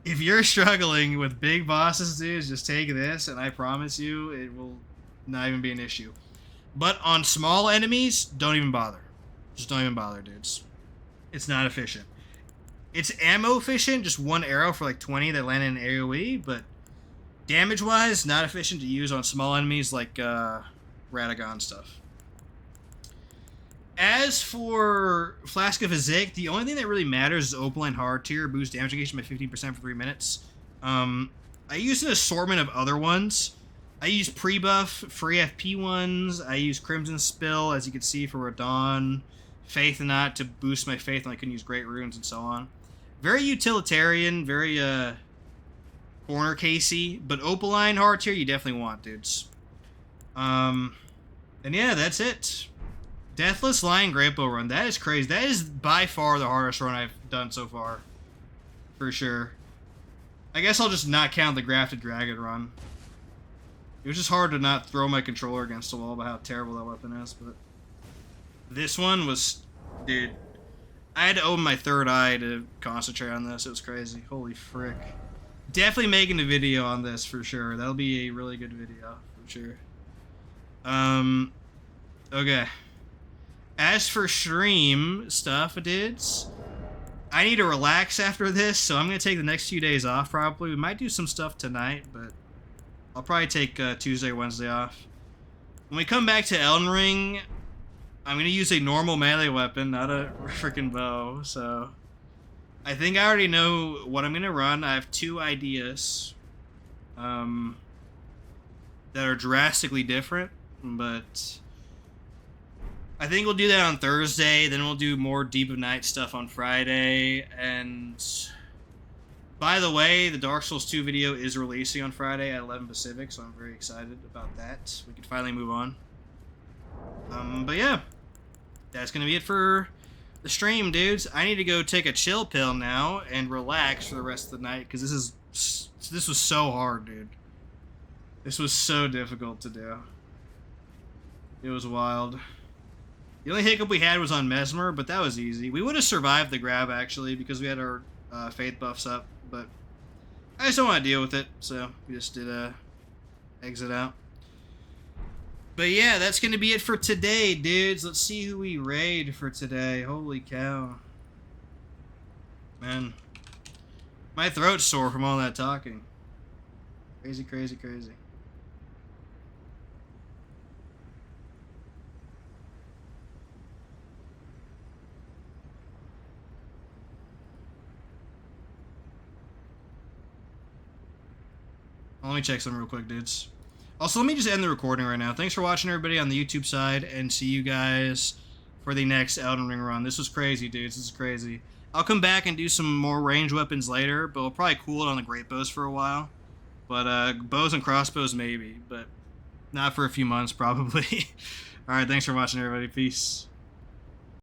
If you're struggling with big bosses, dudes, just take this, and I promise you, it will not even be an issue. But on small enemies, don't even bother. Just don't even bother, dudes. It's not efficient. It's ammo efficient, just one arrow for like 20 that land in an AoE, but damage-wise, not efficient to use on small enemies like Radagon stuff. As for Flask of Physic, the only thing that really matters is Opaline Hard Tier, boost damage negation by 15% for 3 minutes. I use an assortment of other ones. I use pre-buff, free FP ones. I use Crimson Spill, as you can see, for Radahn. Faith Knot to boost my faith, and I can use Great Runes and so on. Very utilitarian, very corner casey, but Opaline Hard Tier you definitely want, dudes. And yeah, that's it. Deathless Lion Greatbow run. That is crazy. That is by far the hardest run I've done so far. For sure. I guess I'll just not count the Grafted Dragon run. It was just hard to not throw my controller against the wall about how terrible that weapon is, but this one was, dude, I had to open my third eye to concentrate on this. It was crazy. Holy frick. Definitely making a video on this for sure. That'll be a really good video for sure. Okay. As for stream stuff, dudes, I need to relax after this, so I'm going to take the next few days off probably. We might do some stuff tonight, but I'll probably take Tuesday or Wednesday off. When we come back to Elden Ring, I'm going to use a normal melee weapon, not a freaking bow, so... I think I already know what I'm going to run. I have 2 ideas that are drastically different, but I think we'll do that on Thursday, then we'll do more Deep of Night stuff on Friday, and by the way, the Dark Souls 2 video is releasing on Friday at 11 Pacific, so I'm very excited about that. We can finally move on. But yeah, that's going to be it for the stream, dudes. I need to go take a chill pill now and relax for the rest of the night, because this was so hard, dude. This was so difficult to do. It was wild. The only hiccup we had was on Mesmer, but that was easy. We would have survived the grab, actually, because we had our faith buffs up, but I just don't want to deal with it, so we just did exit out. But yeah, that's going to be it for today, dudes. Let's see who we raid for today. Holy cow. Man. My throat's sore from all that talking. Crazy, crazy, crazy. Let me check something real quick, dudes. Also, let me just end the recording right now. Thanks for watching, everybody, on the YouTube side, and see you guys for the next Elden Ring run. This was crazy, dudes. This is crazy. I'll come back and do some more ranged weapons later, but we'll probably cool it on the Greatbows for a while. But bows and crossbows, maybe, but not for a few months, probably. Alright, thanks for watching, everybody. Peace.